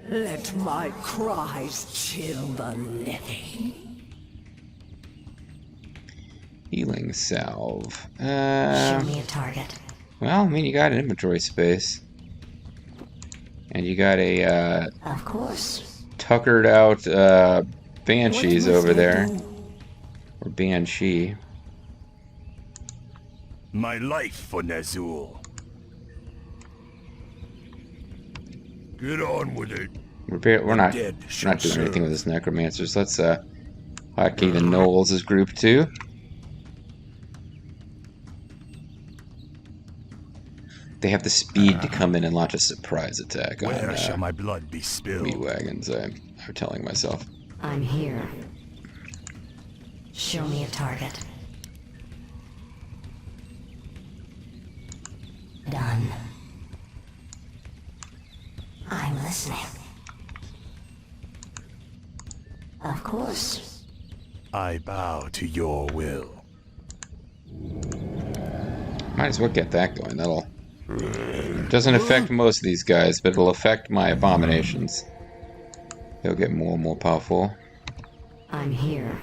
Let my cries chill the living. Healing salve. Show me a target. Well, I mean, you got an inventory space. And you got a Of course. tuckered out banshees What must over I there. do? Or banshee. My life for Nazul. Get on with it. We're not dead doing shall anything serve. with this necromancers. Let's hotkey the gnolls as group 2. They have the speed to come in and launch a surprise attack Where on shall my blood be spilled? meat wagons, I'm telling myself. I'm here. Show me a target. Done. I'm listening. Of course. I bow to your will. Might as well get that going. That'll... Doesn't affect most of these guys, but it'll affect my abominations. They'll get more and more powerful. I'm here.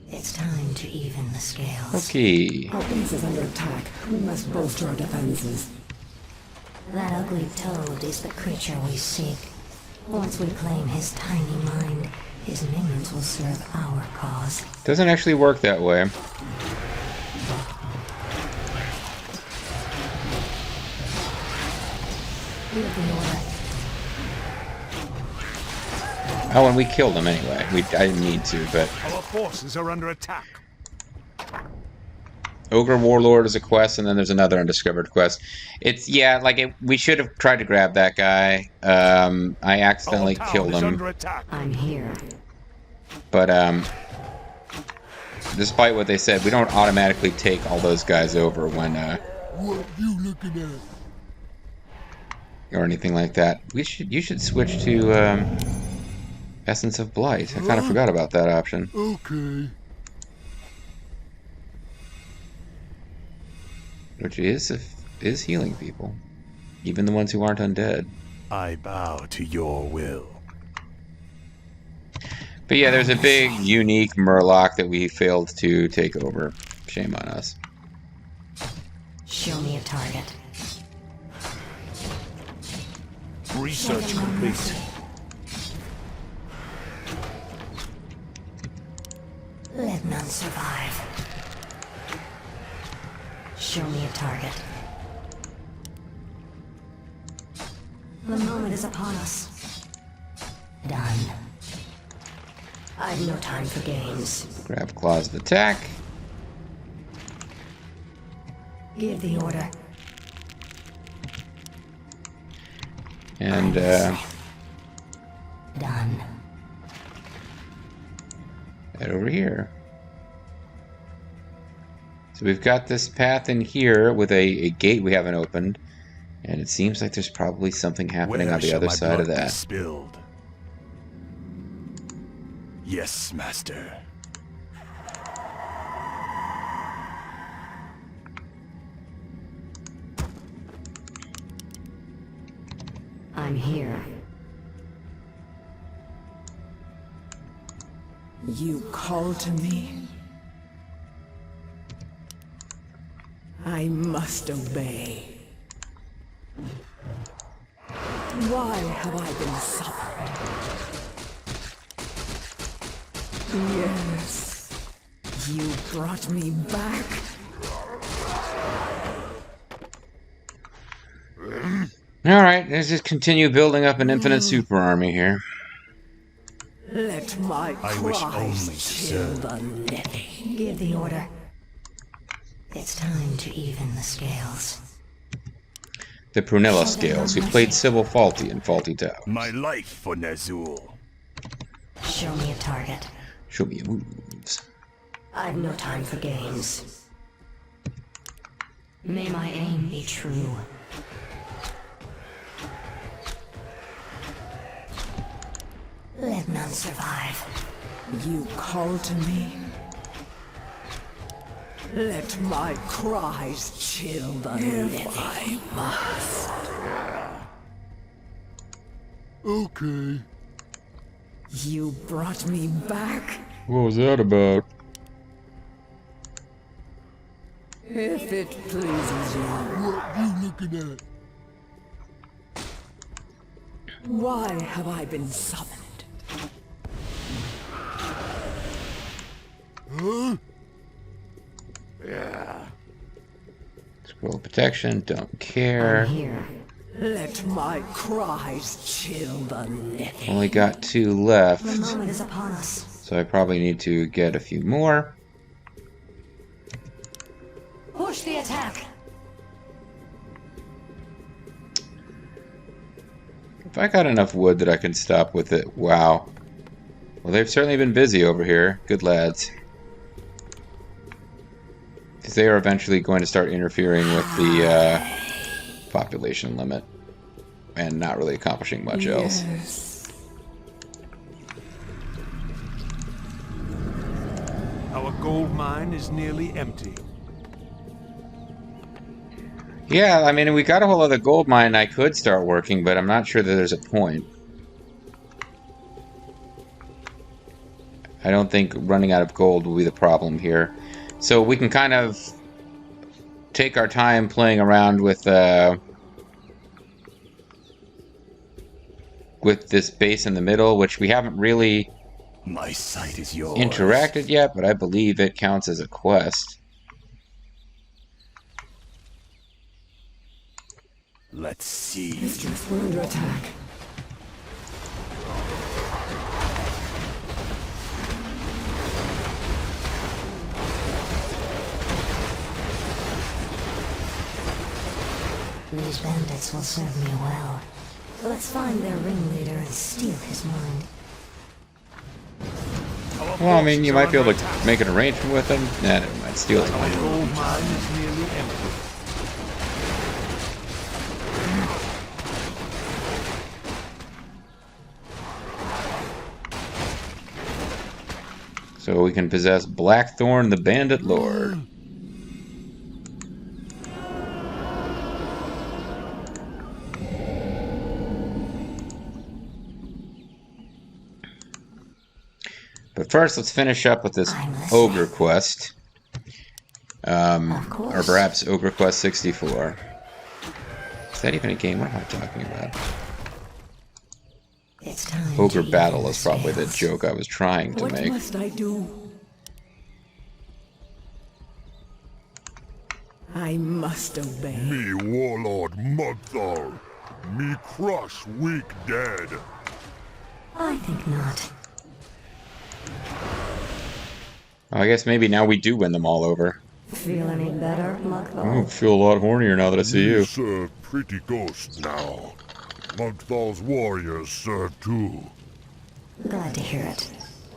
It's time to even the scales. Okay. Our base is under attack. We must bolster our defenses. That ugly toad is the creature we seek. Once we claim his tiny mind, his minions will serve our cause. Doesn't actually work that way. Give the order. Oh, and we killed him anyway. I didn't need to, but... Our forces are under attack. Ogre Warlord is a quest, and then there's another undiscovered quest. It's, yeah, like, we should have tried to grab that guy. I accidentally killed him. I'm here. But, despite what they said, we don't automatically take all those guys over when, What you looking at? or anything like that. You should switch to, Essence of Blight. I kind of forgot about that option. Okay. Which is healing people. Even the ones who aren't undead. I bow to your will. But yeah, there's a big, unique Murloc that we failed to take over. Shame on us. Show me a target. Research complete. Let none survive. Show me a target. The moment is upon us. Done. I've no time for games. Grab Claws of Attack. Give the order. And, Done. head over here. So we've got this path in here with a gate we haven't opened. And it seems like there's probably something happening on the other side of that. Spilled? Yes, master. I'm here. You call to me. I must obey. Why have I been summoned? Yes, you brought me back. Alright, let's just continue building up an infinite super army here. Let my I wish cries only to chill serve. the living. Give the order. It's time to even the scales. The Prunella Scales, who played Sybil Faulty in Faulty Town. My life for Nazul. Show me a target. Show me your moves. I've no time for games. May my aim be true. Let none survive. You call to me. Let my cries chill the living. I must. Okay. You brought me back. What was that about? If it pleases you. What you looking at? Why have I been summoned? Huh? Scroll of Protection, don't care. I'm here. Let my cries chill the living. Only got 2 left, The moment is upon us. so I probably need to get a few more. Push the attack. If I got enough wood that I can stop with it, wow. Well, they've certainly been busy over here. Good lads. Because they are eventually going to start interfering with the population limit. And not really accomplishing much else. Yes. Our gold mine is nearly empty. Yeah, I mean, we got a whole other gold mine I could start working, but I'm not sure that there's a point. I don't think running out of gold will be the problem here. So we can kind of take our time playing around with this base in the middle, which we haven't really My sight is yours. interacted yet, but I believe it counts as a quest. Let's see. Mistress, we're under attack. These bandits will serve me well. Let's find their ringleader and steal his mind. Well, I mean, you might be able to make an arrangement with them. Nah, never mind. Steal his mind. Gold mine is nearly empty. So we can possess Blackthorn, the Bandit Lord. But first, let's finish up with this Ogre quest. Or perhaps Ogre Quest 64. Is that even a game? What am I talking about? It's time Ogre to Battle even is probably the scales. joke I was trying to What make. must I do? I must obey. Me warlord Mugthal. Me crush weak dead. I think not. Well, I guess maybe now we do win them all over. Feel any better, I Mugthal? feel a lot hornier now that I see you. Serve pretty ghost now. Mugthal's warriors serve too. Glad to hear it.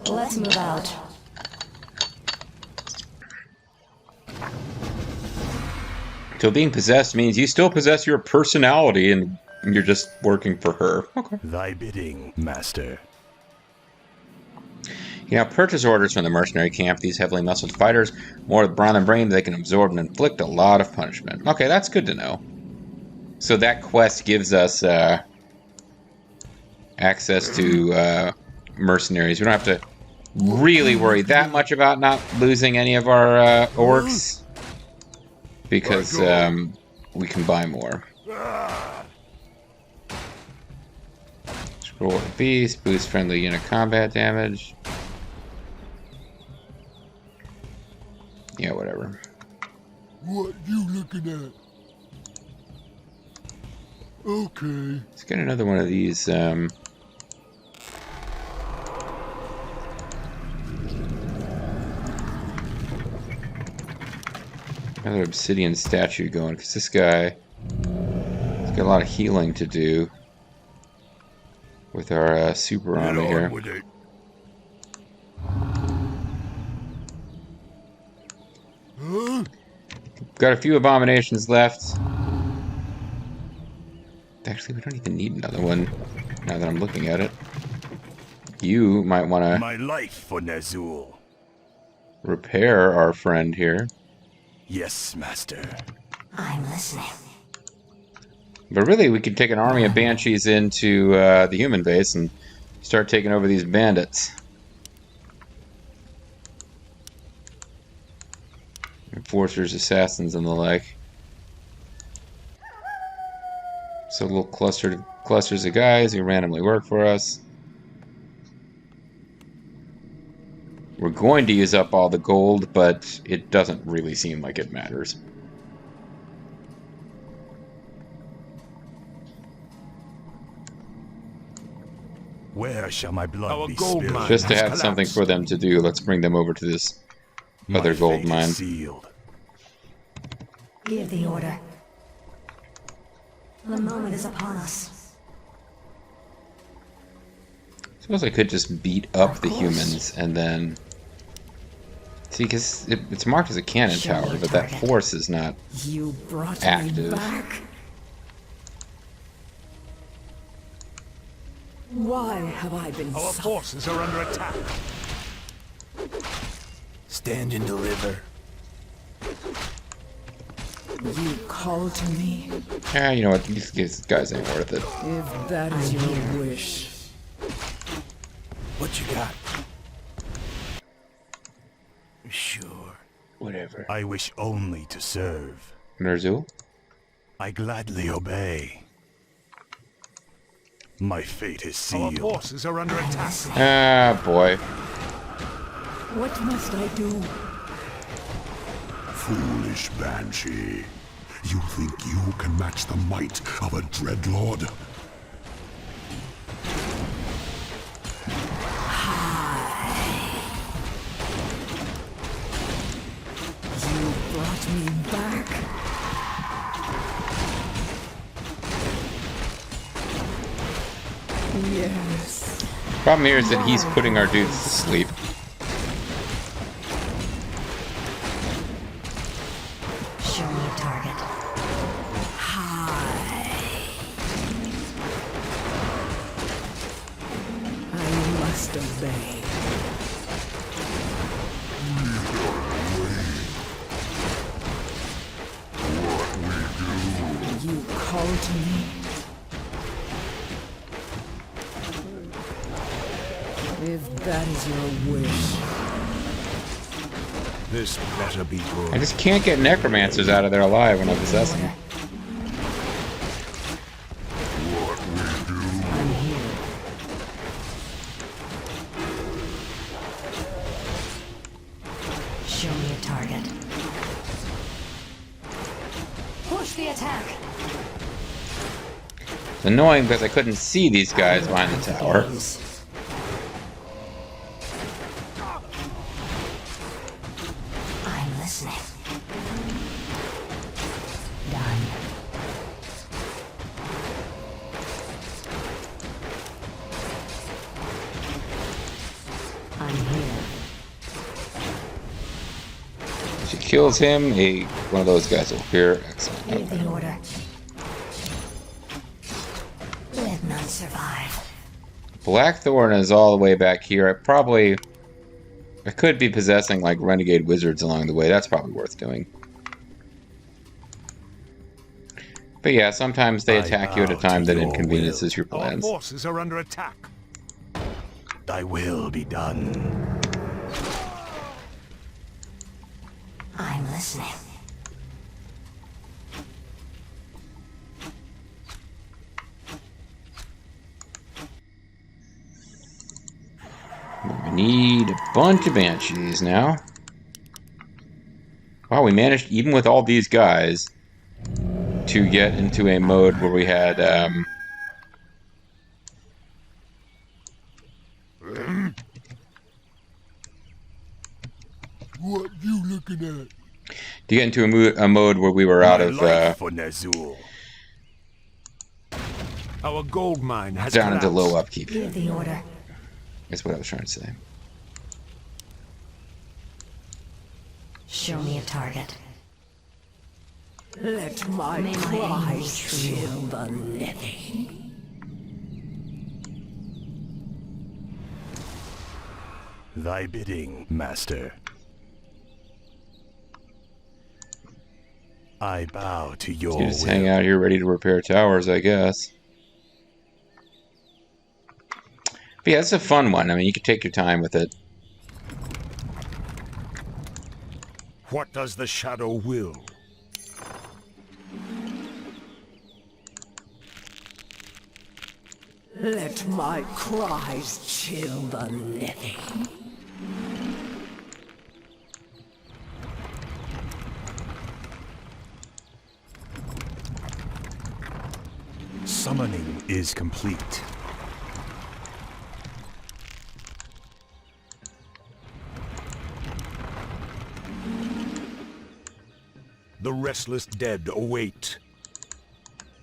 Let's move out. So being possessed means you still possess your personality and you're just working for her. Okay. Thy bidding, master. You now purchase orders from the mercenary camp. These heavily muscled fighters, more with brawn and brain, they can absorb and inflict a lot of punishment. Okay, that's good to know. So that quest gives us access to mercenaries. We don't have to really worry that much about not losing any of our orcs, because we can buy more. Scroll of Beast, boost friendly unit combat damage. Yeah, whatever. What you looking at? Okay. Let's get another one of these. Another obsidian statue going, because this guy has got a lot of healing to do with our super armor here. With it. Got a few abominations left. Actually, we don't even need another one now that I'm looking at it. You might want to My life for Nazul. repair our friend here. Yes, master. I'm listening. But really, we could take an army of banshees into the human base and start taking over these bandits. Enforcers, assassins, and the like. So little clusters of guys who randomly work for us. We're going to use up all the gold, but it doesn't really seem like it matters. Where shall my blood Our be gold spilled? mine Just to has have something collapsed. for them to do, let's bring them over to this other My gold fate is mine. sealed. Give the order. The moment is upon us. Suppose I could just beat up Of the course. humans and then... See, because it's marked as a cannon Show tower, your but that target. force is not... You brought Active. me back. Why have I been Our so... forces are under attack. Stand and deliver. You call to me? Ah, you know what? These guys ain't worth it. If that is your wish. What you got? Sure. Whatever. I wish only to serve. Ner'zhul? I gladly obey. My fate is sealed. Our forces are under attack. Ah, boy. What must I do? Foolish Banshee. You think you can match the might of a Dreadlord? You brought me back. Yes. Problem here is that he's putting our dudes to sleep. Show me a target. I must obey. You call to me? If that is your wish. This better be good. I just can't get necromancers out of there alive when I possess them. I'm here. Show me a target. Push the attack. It's annoying because I couldn't see these guys behind the tower. I'm listening. Done. I'm here. She kills him, one of those guys will appear. Excellent. Give Okay. the order. Let none survive. Blackthorn is all the way back here. I could be possessing like renegade wizards along the way. That's probably worth doing. But yeah, sometimes they attack you at a time that inconveniences your Our plans. forces are under attack. Thy will be done. I'm listening. We need a bunch of banshees now. Wow, we managed, even with all these guys, to get into a mode where we had, What you looking at? to get into a mode where we were out My of, life for Ner'zhul. Our gold mine has down into collapsed. low upkeep. Give the order. That's what I was trying to say. Show me a target. Let my May my cries enemies chill the living. Thy bidding, master. I bow to your You just will. hang out here ready to repair towers, I guess. But yeah, it's a fun one. I mean, you can take your time with it. What does the shadow will? Let my cries chill the living. Summoning is complete. The restless dead await.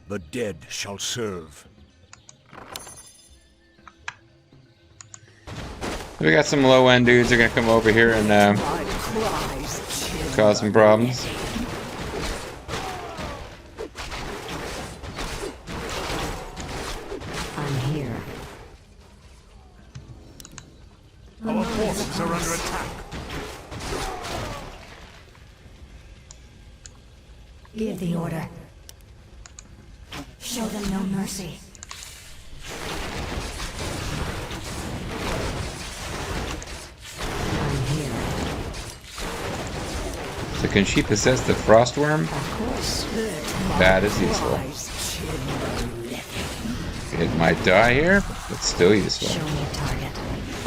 The dead shall serve. We got some low-end dudes that are gonna come over here and My cries chill cause some problems. I'm here. Our forces are under attack. Give the order. Show them no mercy. I'm here. So can she possess the Frostworm? Of course. That is useful. It might die here, but it's still useful. Show me a target.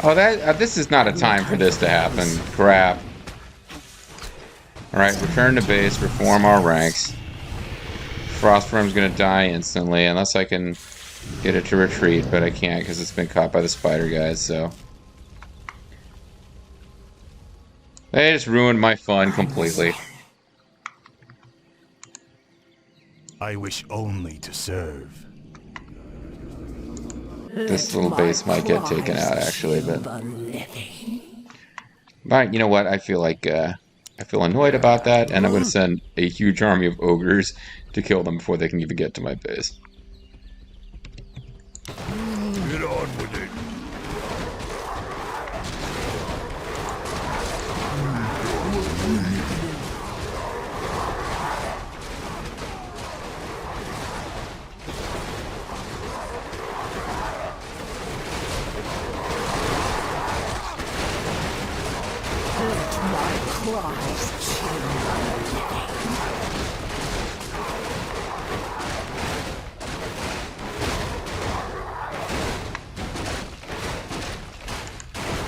Oh, that this is not a time for this to happen. Crap. Alright, return to base, reform our ranks. Frostworm's gonna die instantly, unless I can get it to retreat, but I can't because it's been caught by the spider guys, so... They just ruined my fun completely. I wish only to serve. This little base might get taken out, actually, but... But, you know what, I feel like, I feel annoyed about that, and I'm going to send a huge army of ogres to kill them before they can even get to my base. Get on with it.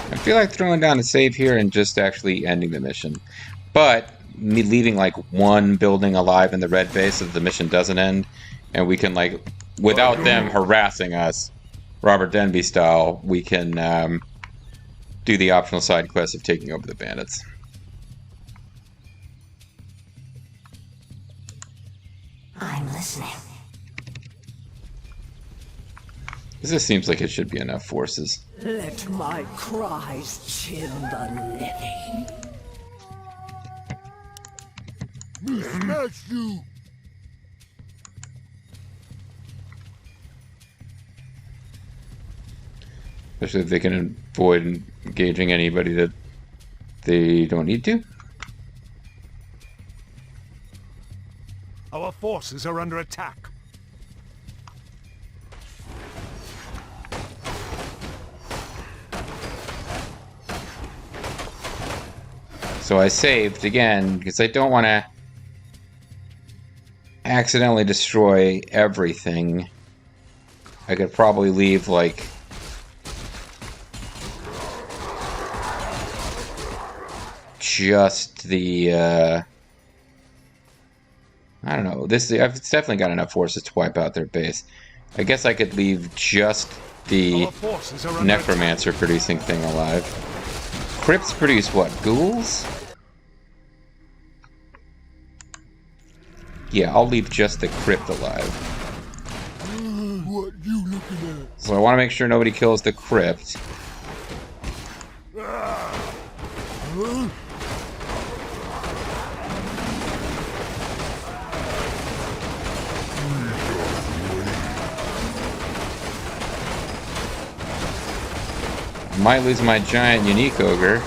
I feel like throwing down a save here and just actually ending the mission. But me leaving like one building alive in the red base so the mission doesn't end, and we can, like, without them harassing us, Robert Denby style, we can do the optional side quest of taking over the bandits. I'm listening. This seems like it should be enough forces. Let my cries chill the living. Smash you! Especially if they can avoid engaging anybody that they don't need to. Our forces are under attack. So I saved again because I don't want to accidentally destroy everything. I could probably leave like just the I don't know. It's definitely got enough forces to wipe out their base. I guess I could leave just the necromancer producing thing alive. Crypts produce what? Ghouls? Yeah, I'll leave just the crypt alive. What you looking at? So I want to make sure nobody kills the crypt. I might lose my giant unique ogre.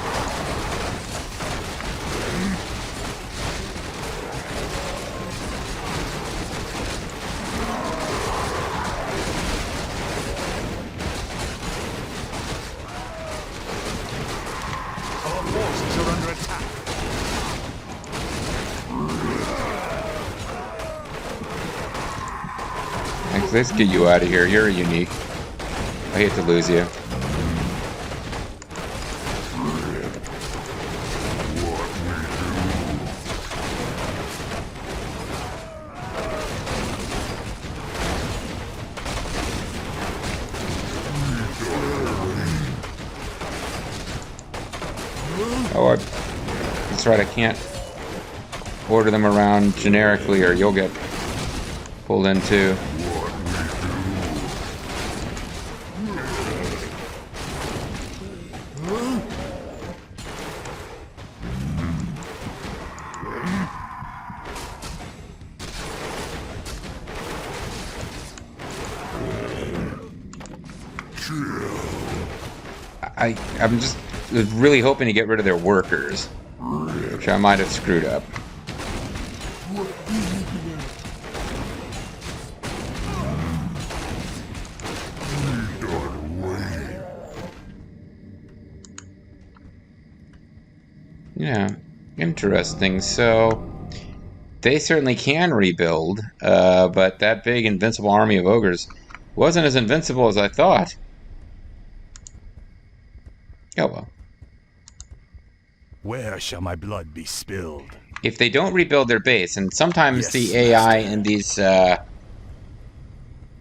Let's get you out of here. You're unique. I hate to lose you. Oh, that's right. I can't order them around generically, or you'll get pulled in too. I'm just really hoping to get rid of their workers, which I might have screwed up. Yeah, interesting. So they certainly can rebuild, but that big invincible army of ogres wasn't as invincible as I thought. Oh well. Where shall my blood be spilled? If they don't rebuild their base, and sometimes Yes, the AI master. in these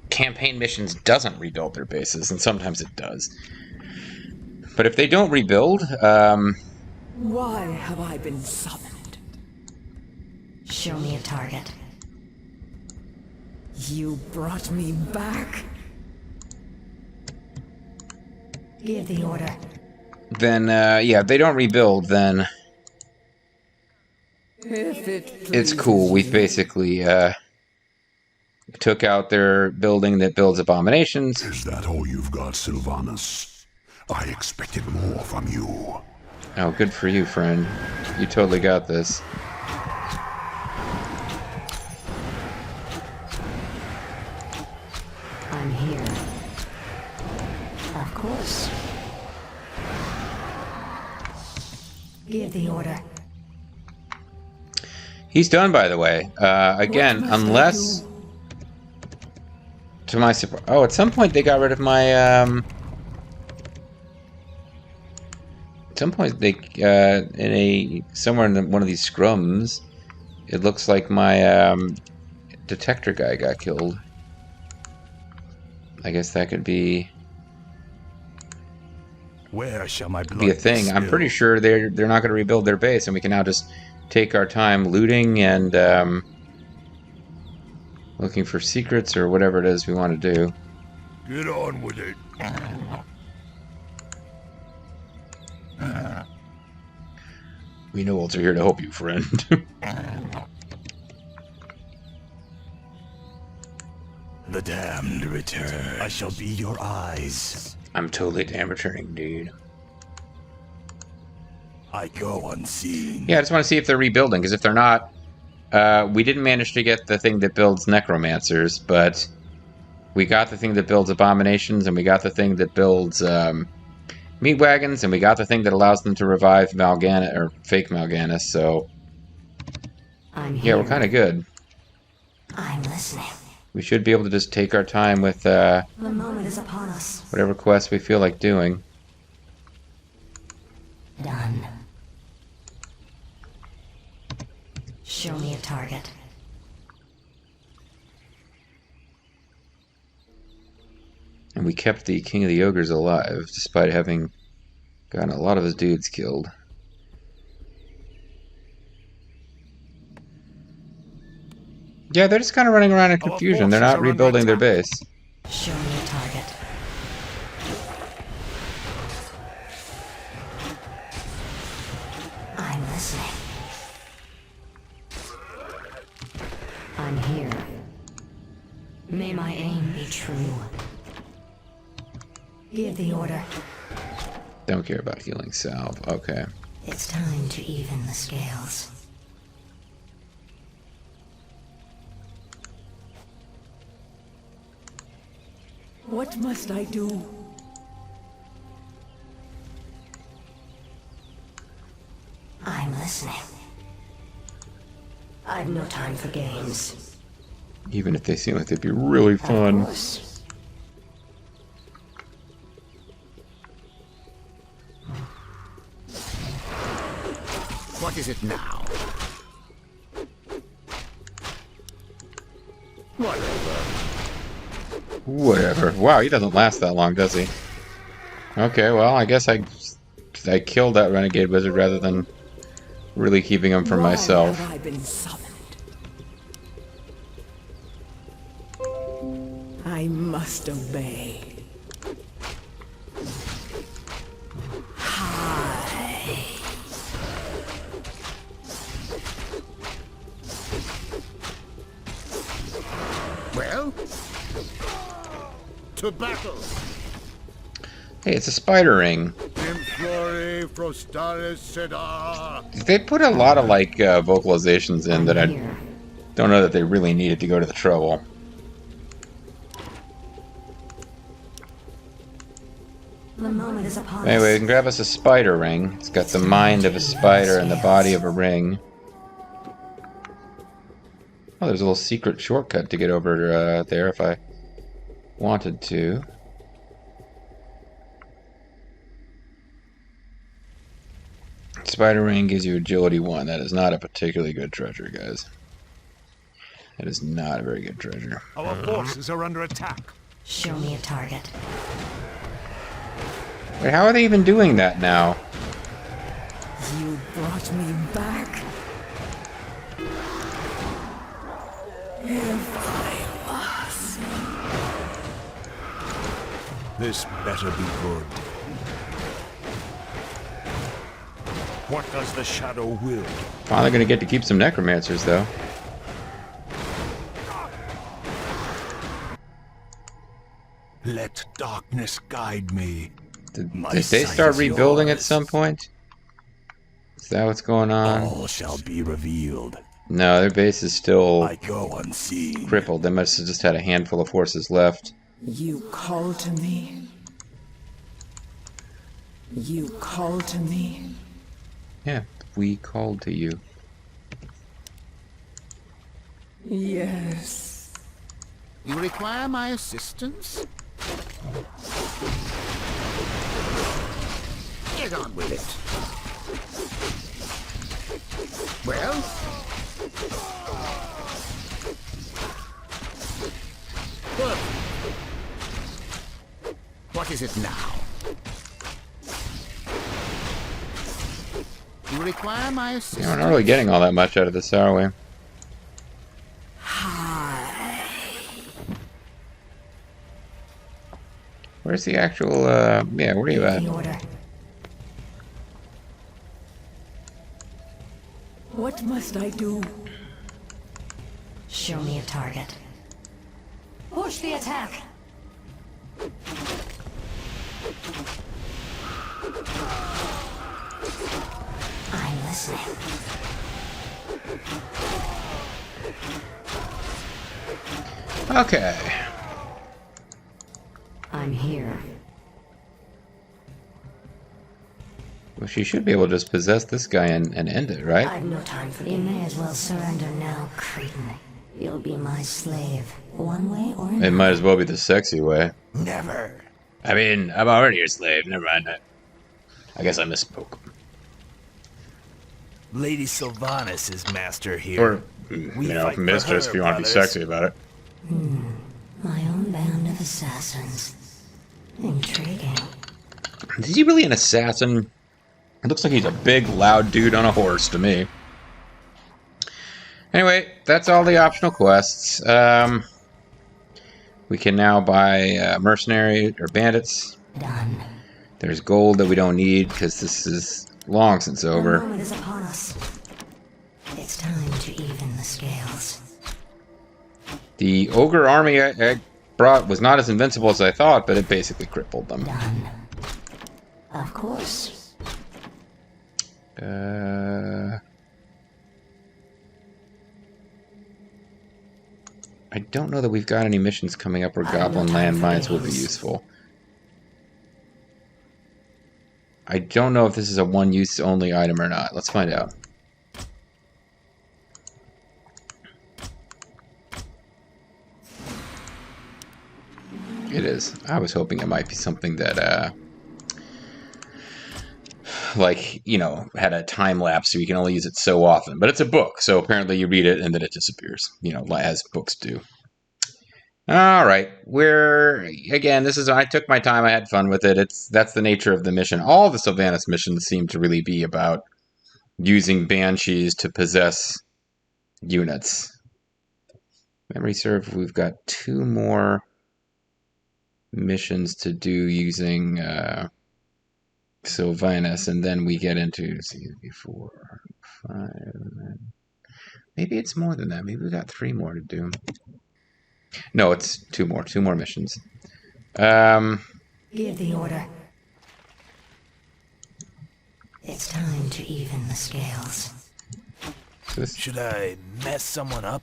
campaign missions doesn't rebuild their bases, and sometimes it does. But if they don't rebuild, Why have I been summoned? Show me a target. You brought me back. Give the order. then, yeah, if they don't rebuild, then If it it's cool. We've basically took out their building that builds abominations. Is that all you've got, Sylvanus? I expected more from you. Oh, good for you, friend. You totally got this. I'm here. Of course. Give the order. He's done, by the way. Again, What must I unless... do? To my surprise... Oh, at some point they got rid of my, At some point they, somewhere in one of these scrums, it looks like my, detector guy got killed. I guess that could be Where shall my blood a thing. I'm pretty sure they're not going to rebuild their base, and we can now just take our time looting and looking for secrets or whatever it is we want to do. Get on with it. We know are here to help you, friend. The damned return. I shall be your eyes. I'm totally damn returning, dude. I go unseen. Yeah, I just want to see if they're rebuilding, because if they're not, we didn't manage to get the thing that builds necromancers, but we got the thing that builds abominations, and we got the thing that builds meat wagons, and we got the thing that allows them to revive Mal'Ganis, or fake Mal'Ganis, so I'm yeah, here. we're kind of good. I'm listening. We should be able to just take our time with The moment is upon us. whatever quest we feel like doing. Done. Show me a target. And we kept the King of the Ogres alive, despite having gotten a lot of his dudes killed. Yeah, they're just kind of running around in confusion. They're not rebuilding their base. Show me a target. I'm listening. I'm here. May my aim be true. Give the order. Don't care about healing salve. Okay. It's time to even the scales. What must I do? I'm listening. I've no time for games. Even if they seem like they'd be really fun. Of course. What is it now? Whatever. Wow, he doesn't last that long, does he? Okay, well, I guess I killed that renegade wizard rather than really keeping him for Why myself. have I been summoned? I must obey. Well? To battle! Hey, it's a spider ring. Implore Frostaris Sedar! They put a lot of, like, vocalizations in that I Here. don't know that they really needed to go to the trouble. The moment is upon Anyway, we us. can grab us a spider ring. It's got the mind of a spider and the body of a ring. Oh, there's a little secret shortcut to get over there if I wanted to. Spider ring gives you agility 1. That is not a particularly good treasure, guys. That is not a very good treasure. Our forces are under attack. Show me a target. Wait, how are they even doing that now? You brought me back. If I must. This better be good. What does the shadow will? Finally gonna get to keep some necromancers, though. Let darkness guide me. Did My they sight start is rebuilding at yours. some point? Is that what's going on? All shall be revealed. No, their base is still I go unseen. crippled. They must have just had a handful of horses left. You call to me. You call to me. Yeah, we called to you. Yes. You require my assistance? Get on with it. Well? Good. What is it now? You require my assistance? Yeah, we're not really getting all that much out of this, are we? Where's the actual, yeah, where are you at? The order. What must I do? Show me a target. Push the attack. I'm listening. Okay. I'm here. Well, she should be able to just possess this guy and end it, right? I've no time for you. May as well surrender now, Cretan. You'll be my slave, one way or another. It might as well be the sexy way. Never. I mean, I'm already your slave. Never mind that. I guess I misspoke. Lady Sylvanas is master here. Or, We you know, fight for mistress her, if you want to be brothers. sexy about it. My own band of assassins. Intriguing. Is he really an assassin? It looks like he's a big, loud dude on a horse to me. Anyway, that's all the optional quests. We can now buy mercenary or bandits. Done. There's gold that we don't need because this is long since The over. moment is upon us. It's time to even the scales. The ogre army I brought was not as invincible as I thought, but it basically crippled them. Done. Of course. I don't know that we've got any missions coming up where I have no goblin time for landmines will be these. useful. I don't know if this is a one-use only item or not. Let's find out. It is. I was hoping it might be something that, like, you know, had a time lapse so you can only use it so often. But it's a book, so apparently you read it and then it disappears, you know, as books do. All right, again, this is, I took my time, I had fun with it. That's the nature of the mission. All the Sylvanas missions seem to really be about using banshees to possess units. Memory serve, we've got 2 more missions to do using Sylvanas, and then we get into, see, 4, 5, maybe it's more than that. Maybe we got 3 more to do. No, it's 2 more. 2 more missions. Give the order. It's time to even the scales. So this, Should I mess someone up?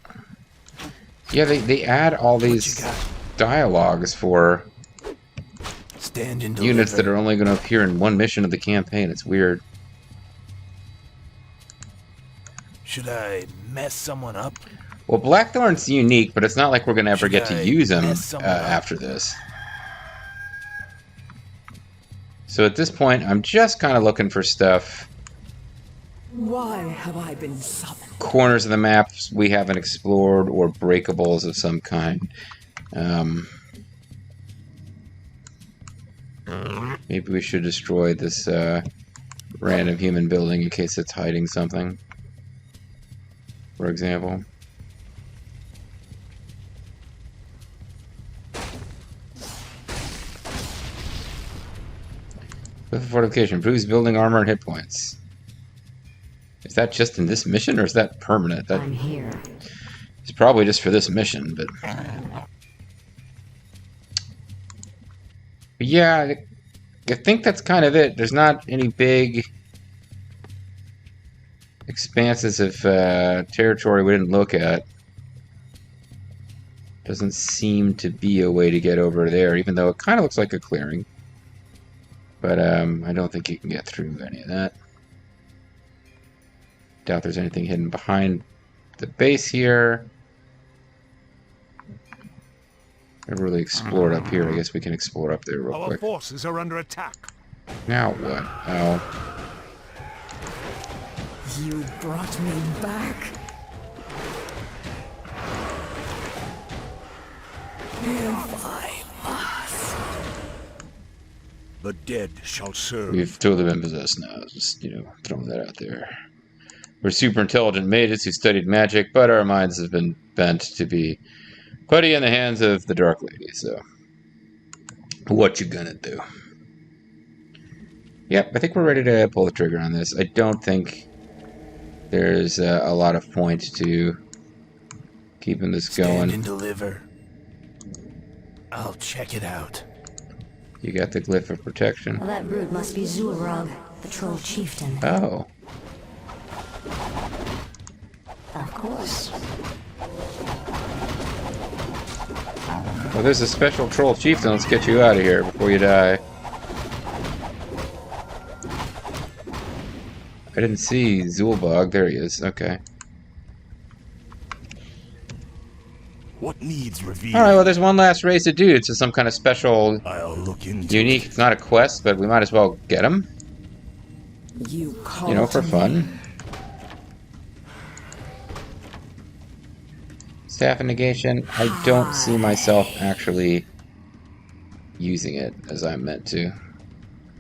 yeah, they add all these dialogues for Stand and units that deliver. are only going to appear in one mission of the campaign. It's weird. Should I mess someone up? Well, Blackthorn's unique, but it's not like we're going to ever Should get to I use him mess someone up? after this. So at this point, I'm just kind of looking for stuff. Why have I been summoned? Corners of the maps we haven't explored, or breakables of some kind. Maybe we should destroy this random human building in case it's hiding something, for example. With fortification, improves building armor and hit points. Is that just in this mission, or is that permanent? That, I'm here. it's probably just for this mission, but yeah, I think that's kind of it. There's not any big expanses of territory we didn't look at. Doesn't seem to be a way to get over there, even though it kind of looks like a clearing. But I don't think you can get through any of that. Doubt there's anything hidden behind the base here. Never really explored up here. I guess we can explore up there real Our quick. forces are under attack. Now what? Oh. You brought me back. If I must. The dead shall serve. We've totally been possessed now. Just, throwing that out there. We're super intelligent mages who studied magic, but our minds have been bent to be putty in the hands of the Dark Lady, so what you gonna do? Yep, I think we're ready to pull the trigger on this. I don't think there's a lot of point to keeping this Stand going. and deliver. I'll check it out. You got the glyph of protection. Well, that brute must be Zulrog, the troll chieftain. Oh. Of course. Well, there's a special troll chieftain. Let's get you out of here before you die. I didn't see Zulbog. There he is. Okay. What needs revealing? Alright, well, there's one last race of dudes. It's some kind of special, I'll look into unique. It's not a quest, but we might as well get him. You called For me. fun. Staff and negation. I don't see myself actually using it as I'm meant to.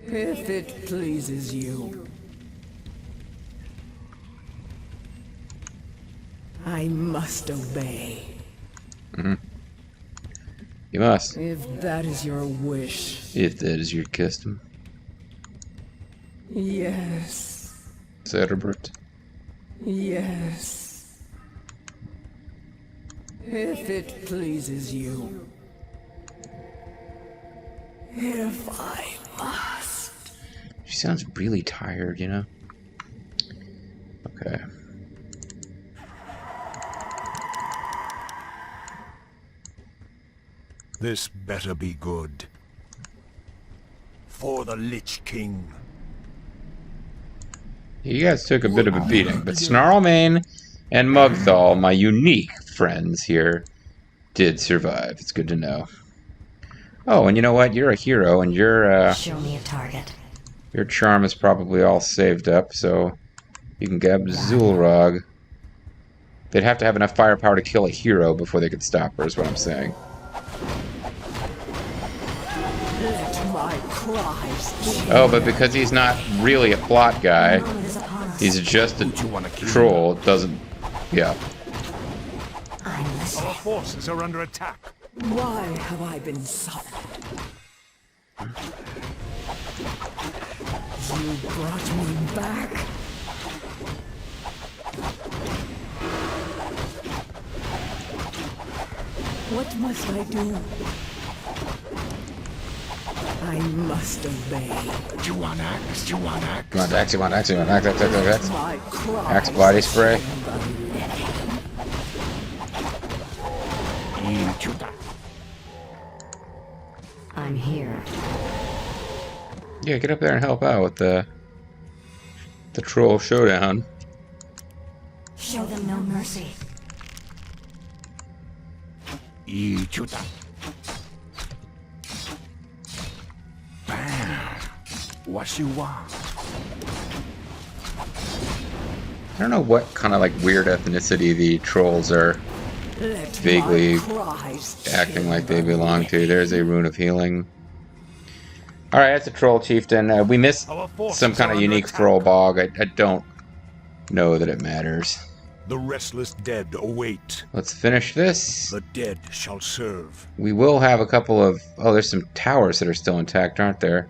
If it pleases you. I must obey. You must, If that is your wish. if that is your custom. Yes. Cerebrit. Yes. If it pleases you. If I must. She sounds really tired, Okay. This better be good. for the Lich King. You guys took a bit of a beating, but Snarlmane and Mugthal, my unique friends here, did survive. It's good to know. Oh, and you know what? You're a hero, and Show me a target. your charm is probably all saved up, so you can grab Zulrog. They'd have to have enough firepower to kill a hero before they could stop her, is what I'm saying. Let my cries Oh, but because he's not really a plot guy, he's just a troll, it doesn't... Yeah. I'm listening. Our forces are under attack. Why have I been summoned? You brought me back. What must I do? I must obey. Do you want axe? Do you want axe? Come on, Axe, you want Axe, you want Axe, Axe, Axe, Axe, Axe. My cries Axe body spray. Into that. I'm I'm here. Yeah, get up there and help out with the troll showdown. Show them no mercy. 이주다. Bam. What you want? I don't know what kind of like weird ethnicity the trolls are vaguely acting like they belong to. There's a rune of healing. Alright, that's a troll chieftain. We missed some kind of unique Frolbog. I don't know that it matters. The restless dead await. Let's finish this. The dead shall serve. We will have a couple of... Oh, there's some towers that are still intact, aren't there?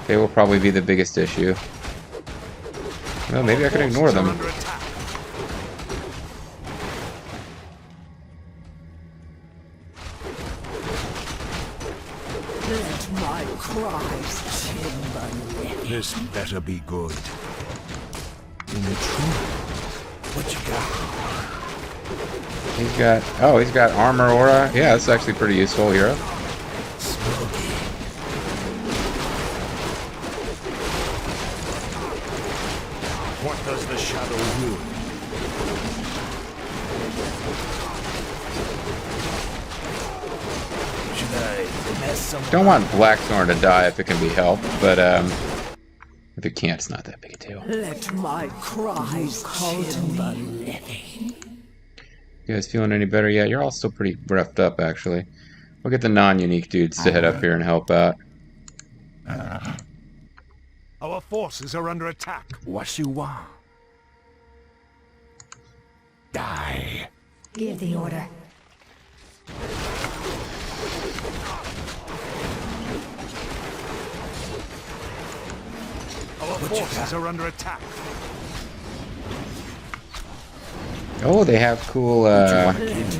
They will probably be the biggest issue. Well, maybe I can ignore them. Let my cries timber. This better be good. In the truth. What you got? He's got... Oh, he's got armor aura. Yeah, that's actually pretty useful, hero. Smoky. What does the shadow will? Should I mess some? Don't want Blackthorn to die if it can be helped, but if it can't, it's not that big a deal. Let my cries timber living. You guys feeling any better yet? You're all still pretty roughed up, actually. We'll get the non-unique dudes to head up here and help out. Our forces are under attack. What you want? Die. Give the order. Our forces are under attack. Oh, they have cool Let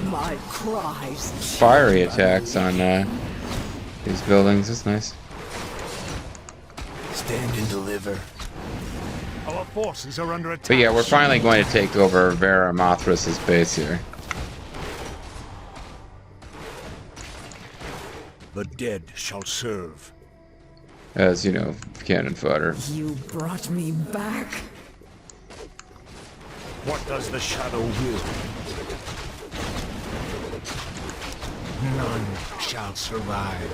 my cries fiery attacks on these buildings. That's nice. Stand and deliver. Our forces are under attack. But yeah, we're finally going to take over Vera Mothras' base here. The dead shall serve. As, you know, cannon fodder. You brought me back. What does the shadow will? None shall survive.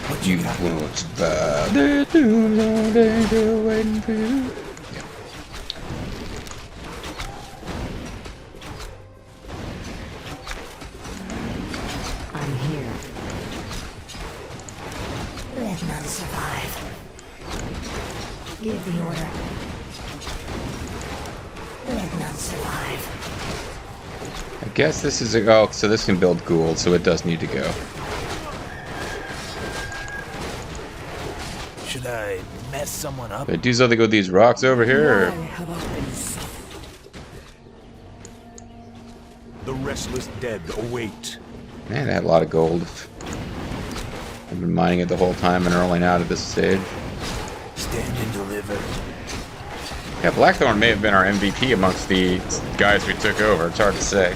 What you won't bow the tombs all day, still waiting for you. Yeah. I'm here. Let none survive. Give the order. Let none survive. I guess this is a... Oh, so this can build Gould, so it does need to go. Should I mess someone up? But do something with these rocks over here, or... Why have I been summoned? The restless dead await. Man, they had a lot of gold. I've been mining it the whole time and rolling out at this stage. Stand and deliver. Yeah, Blackthorn may have been our MVP amongst the guys we took over. It's hard to say.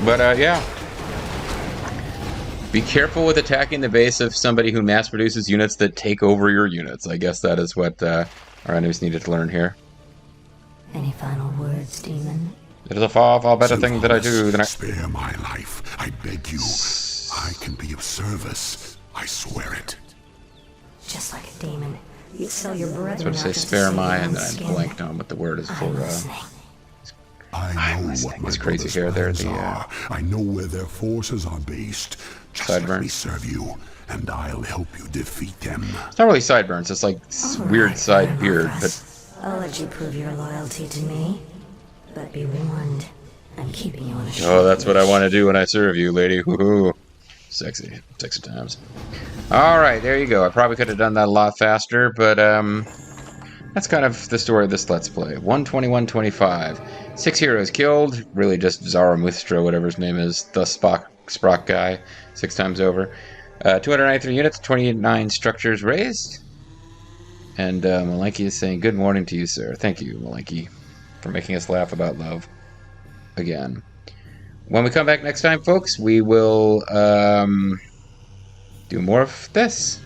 But, yeah. Be careful with attacking the base of somebody who mass produces units that take over your units. I guess that is what our enemies needed to learn here. Any final words, demon? It is a far, far better thing that I do than I... Spare my life, I beg you. I can be of service. I swear it. Just like a demon, you sell your brethren. I was about to say out just spare save my, your and own then I skin. blanked on what the word is for. I'm listening. I know listening. what my It's crazy brother's hair there, plans the, are. I know where their forces are based. Just let sideburns. me serve you, and I'll help you defeat them. It's not really sideburns, it's like weird Alright, side Vera beard, Mothras. but... I'll let you prove your loyalty to me, but be warned, I'm keeping you on a short Oh, that's what I leash. want to do when I serve you, lady. Woohoo. Sexy. Sexy times. Alright, there you go. I probably could have done that a lot faster, but, that's kind of the story of this Let's Play. 121.25. 6 heroes killed. Really just Zarathustra, whatever his name is. The Sprock guy. 6 times over. 293 units, 29 structures raised. And, Malenki is saying, good morning to you, sir. Thank you, Malenki, for making us laugh about love. Again. when we come back next time, folks, we will do more of this.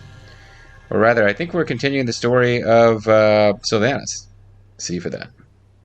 Or rather, I think we're continuing the story of Sylvanas. See you for that.